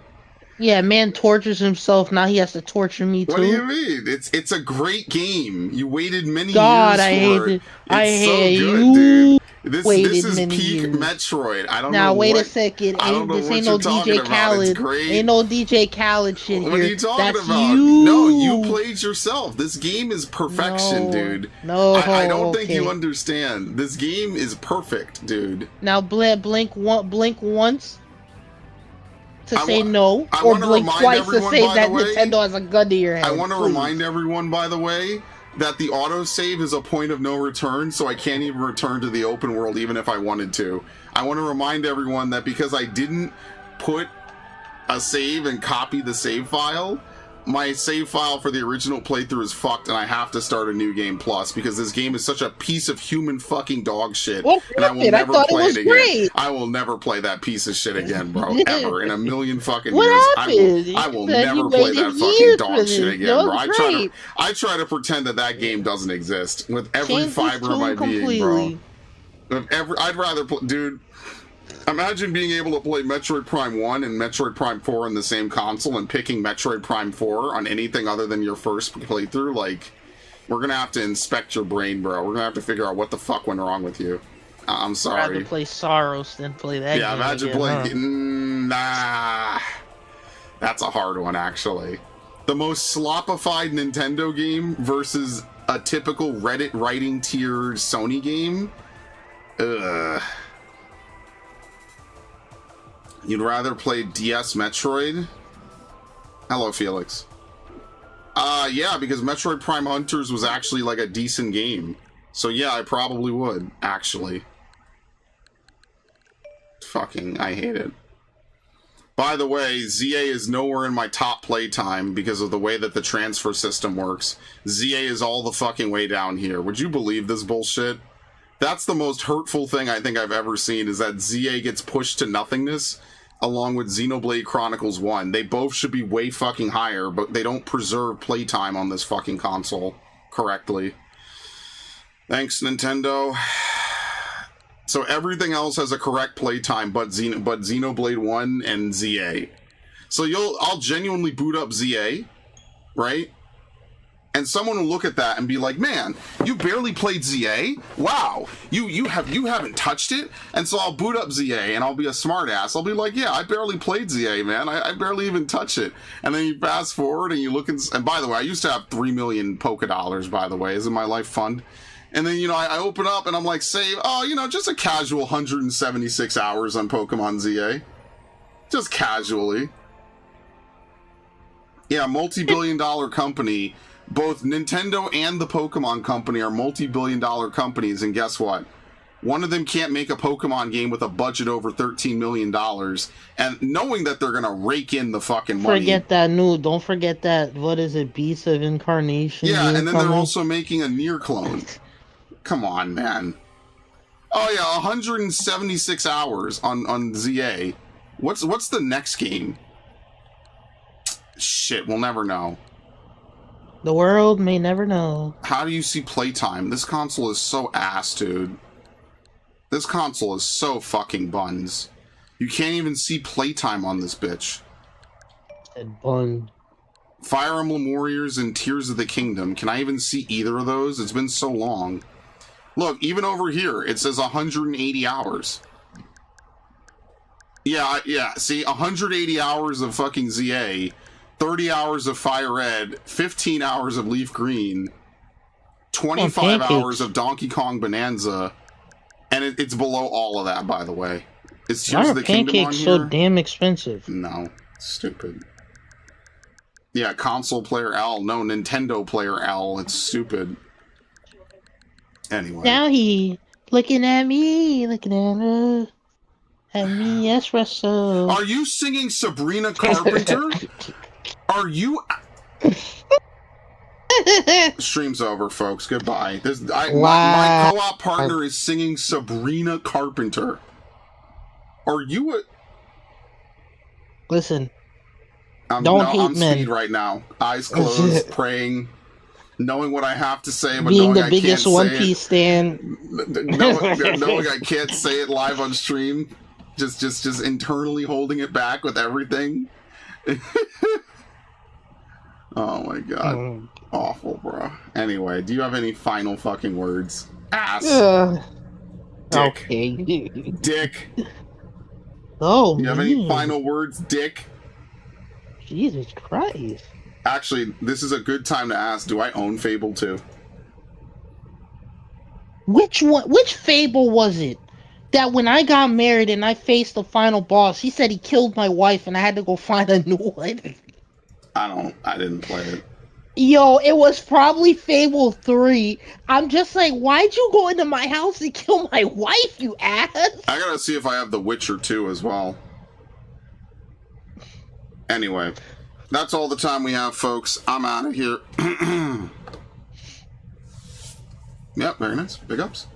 Yeah, man tortures himself. Now he has to torture me too. What do you mean? It's a great game. You waited many God, years I for hate it. it. I It's hate so good, you. dude. This is Waited peak many years. Metroid. I don't Now know. wait what, a second. I don't know This what ain't you're no talking DJ about. Khaled. It's great. Ain't no DJ Khaled shit here. What are you talking That's about? you. No, you played yourself. This game is perfection, dude. No, I don't think okay. you understand. This game is perfect, dude. Now blink once to I say wa- no, I or wanna blink remind twice to everyone, say by that the way, Nintendo has a gun to your head. I want to please. remind everyone, by the way, that the autosave is a point of no return, so I can't even return to the open world even if I wanted to. I want to remind everyone that because I didn't put a save and copy the save file, my save file for the original playthrough is fucked and I have to start a new game plus because this game is such a piece of human fucking dog shit. Well, and I will I never thought play it was it again. great. I will never play that piece of shit again, bro. Ever. In a million fucking What years. happened? I will You said never you play that waited fucking years dog for shit this. again, That bro. was great. I try to pretend that game doesn't exist with every Change this fiber of my tune being, bro. completely. I'd rather play, dude. Imagine being able to play Metroid Prime 1 and Metroid Prime 4 on the same console and picking Metroid Prime 4 on anything other than your first playthrough. Like, we're gonna have to inspect your brain, bro. We're gonna have to figure out what the fuck went wrong with you. I'm I'd sorry. rather play Soros than play that Yeah, game imagine again, playing. huh? Nah. That's a hard one, actually. The most slopified Nintendo game versus a typical Reddit writing tier Sony game. Ugh. You'd rather play DS Metroid? Hello, Felix. Yeah, because Metroid Prime Hunters was actually like a decent game. So yeah, I probably would, actually. Fucking, I hate it. By the way, ZA is nowhere in my top playtime because of the way that the transfer system works. ZA is all the fucking way down here. Would you believe this bullshit? That's the most hurtful thing I think I've ever seen, is that ZA gets pushed to nothingness along with Xenoblade Chronicles 1. They both should be way fucking higher, but they don't preserve playtime on this fucking console correctly. Thanks, Nintendo. So everything else has a correct playtime but Xenoblade 1 and ZA. So I'll genuinely boot up ZA, right? And someone will look at that and be like, "Man, you barely played ZA? Wow, you haven't touched it?" And so I'll boot up ZA and I'll be a smartass. I'll be like, "Yeah, I barely played ZA, man. I barely even touch it." And then you fast forward and you look and by the way, I used to have 3 million Poké Dollars. By the way, isn't my life fun? And then I open up and I'm like, save. Oh, just a casual 176 hours on Pokemon ZA, just casually. Yeah, multi-billion-dollar company. Both Nintendo and the Pokemon Company are multi-billion-dollar companies, and guess what? One of them can't make a Pokemon game with a budget over $13 million, and knowing that they're gonna rake in the fucking money. Don't forget that, what is it, Beast of Incarnation? Yeah, and then they're also making a Nier clone. Come on, man. Oh yeah, 176 hours on ZA. What's the next game? Shit, we'll never know. The world may never know. How do you see playtime? This console is so ass, dude. This console is so fucking buns. You can't even see playtime on this bitch. And bun. Fire Emblem Warriors and Tears of the Kingdom. Can I even see either of those? It's been so long. Look, even over here, it says 180 hours. Yeah, see, 180 hours of fucking ZA, 30 hours of Fire Red, 15 hours of Leaf Green, 25 hours of Donkey Kong Bonanza, and it's below all of that, by the way. Is Tears of the Kingdom on here? Pancakes so damn expensive? No, stupid. Yeah, console player L, no, Nintendo player L, it's stupid. Anyway. Now he looking at me, looking at her. At me, espresso. Are you singing Sabrina Carpenter? Are you... Stream's over, folks. Goodbye. My co-op partner is singing Sabrina Carpenter. Are you a... Listen. I'm speed right now. Eyes closed, praying, knowing what I have to say, but being knowing the biggest One Piece stan. knowing I can't say it live on stream. Just internally holding it back with everything. Oh my god. Awful, bro. Anyway, do you have any final fucking words? Ass. Dick. Okay. Dick. Oh, do you have any final words, Dick? Jesus Christ. Actually, this is a good time to ask, do I own Fable 2? Which one? Which Fable was it? That when I got married and I faced the final boss, he said he killed my wife and I had to go find a new one. I didn't play it. Yo, it was probably Fable 3. I'm just like, why'd you go into my house and kill my wife, you ass? I gotta see if I have The Witcher 2 as well. Anyway, that's all the time we have, folks. I'm out of here. Yep, very nice. Big ups.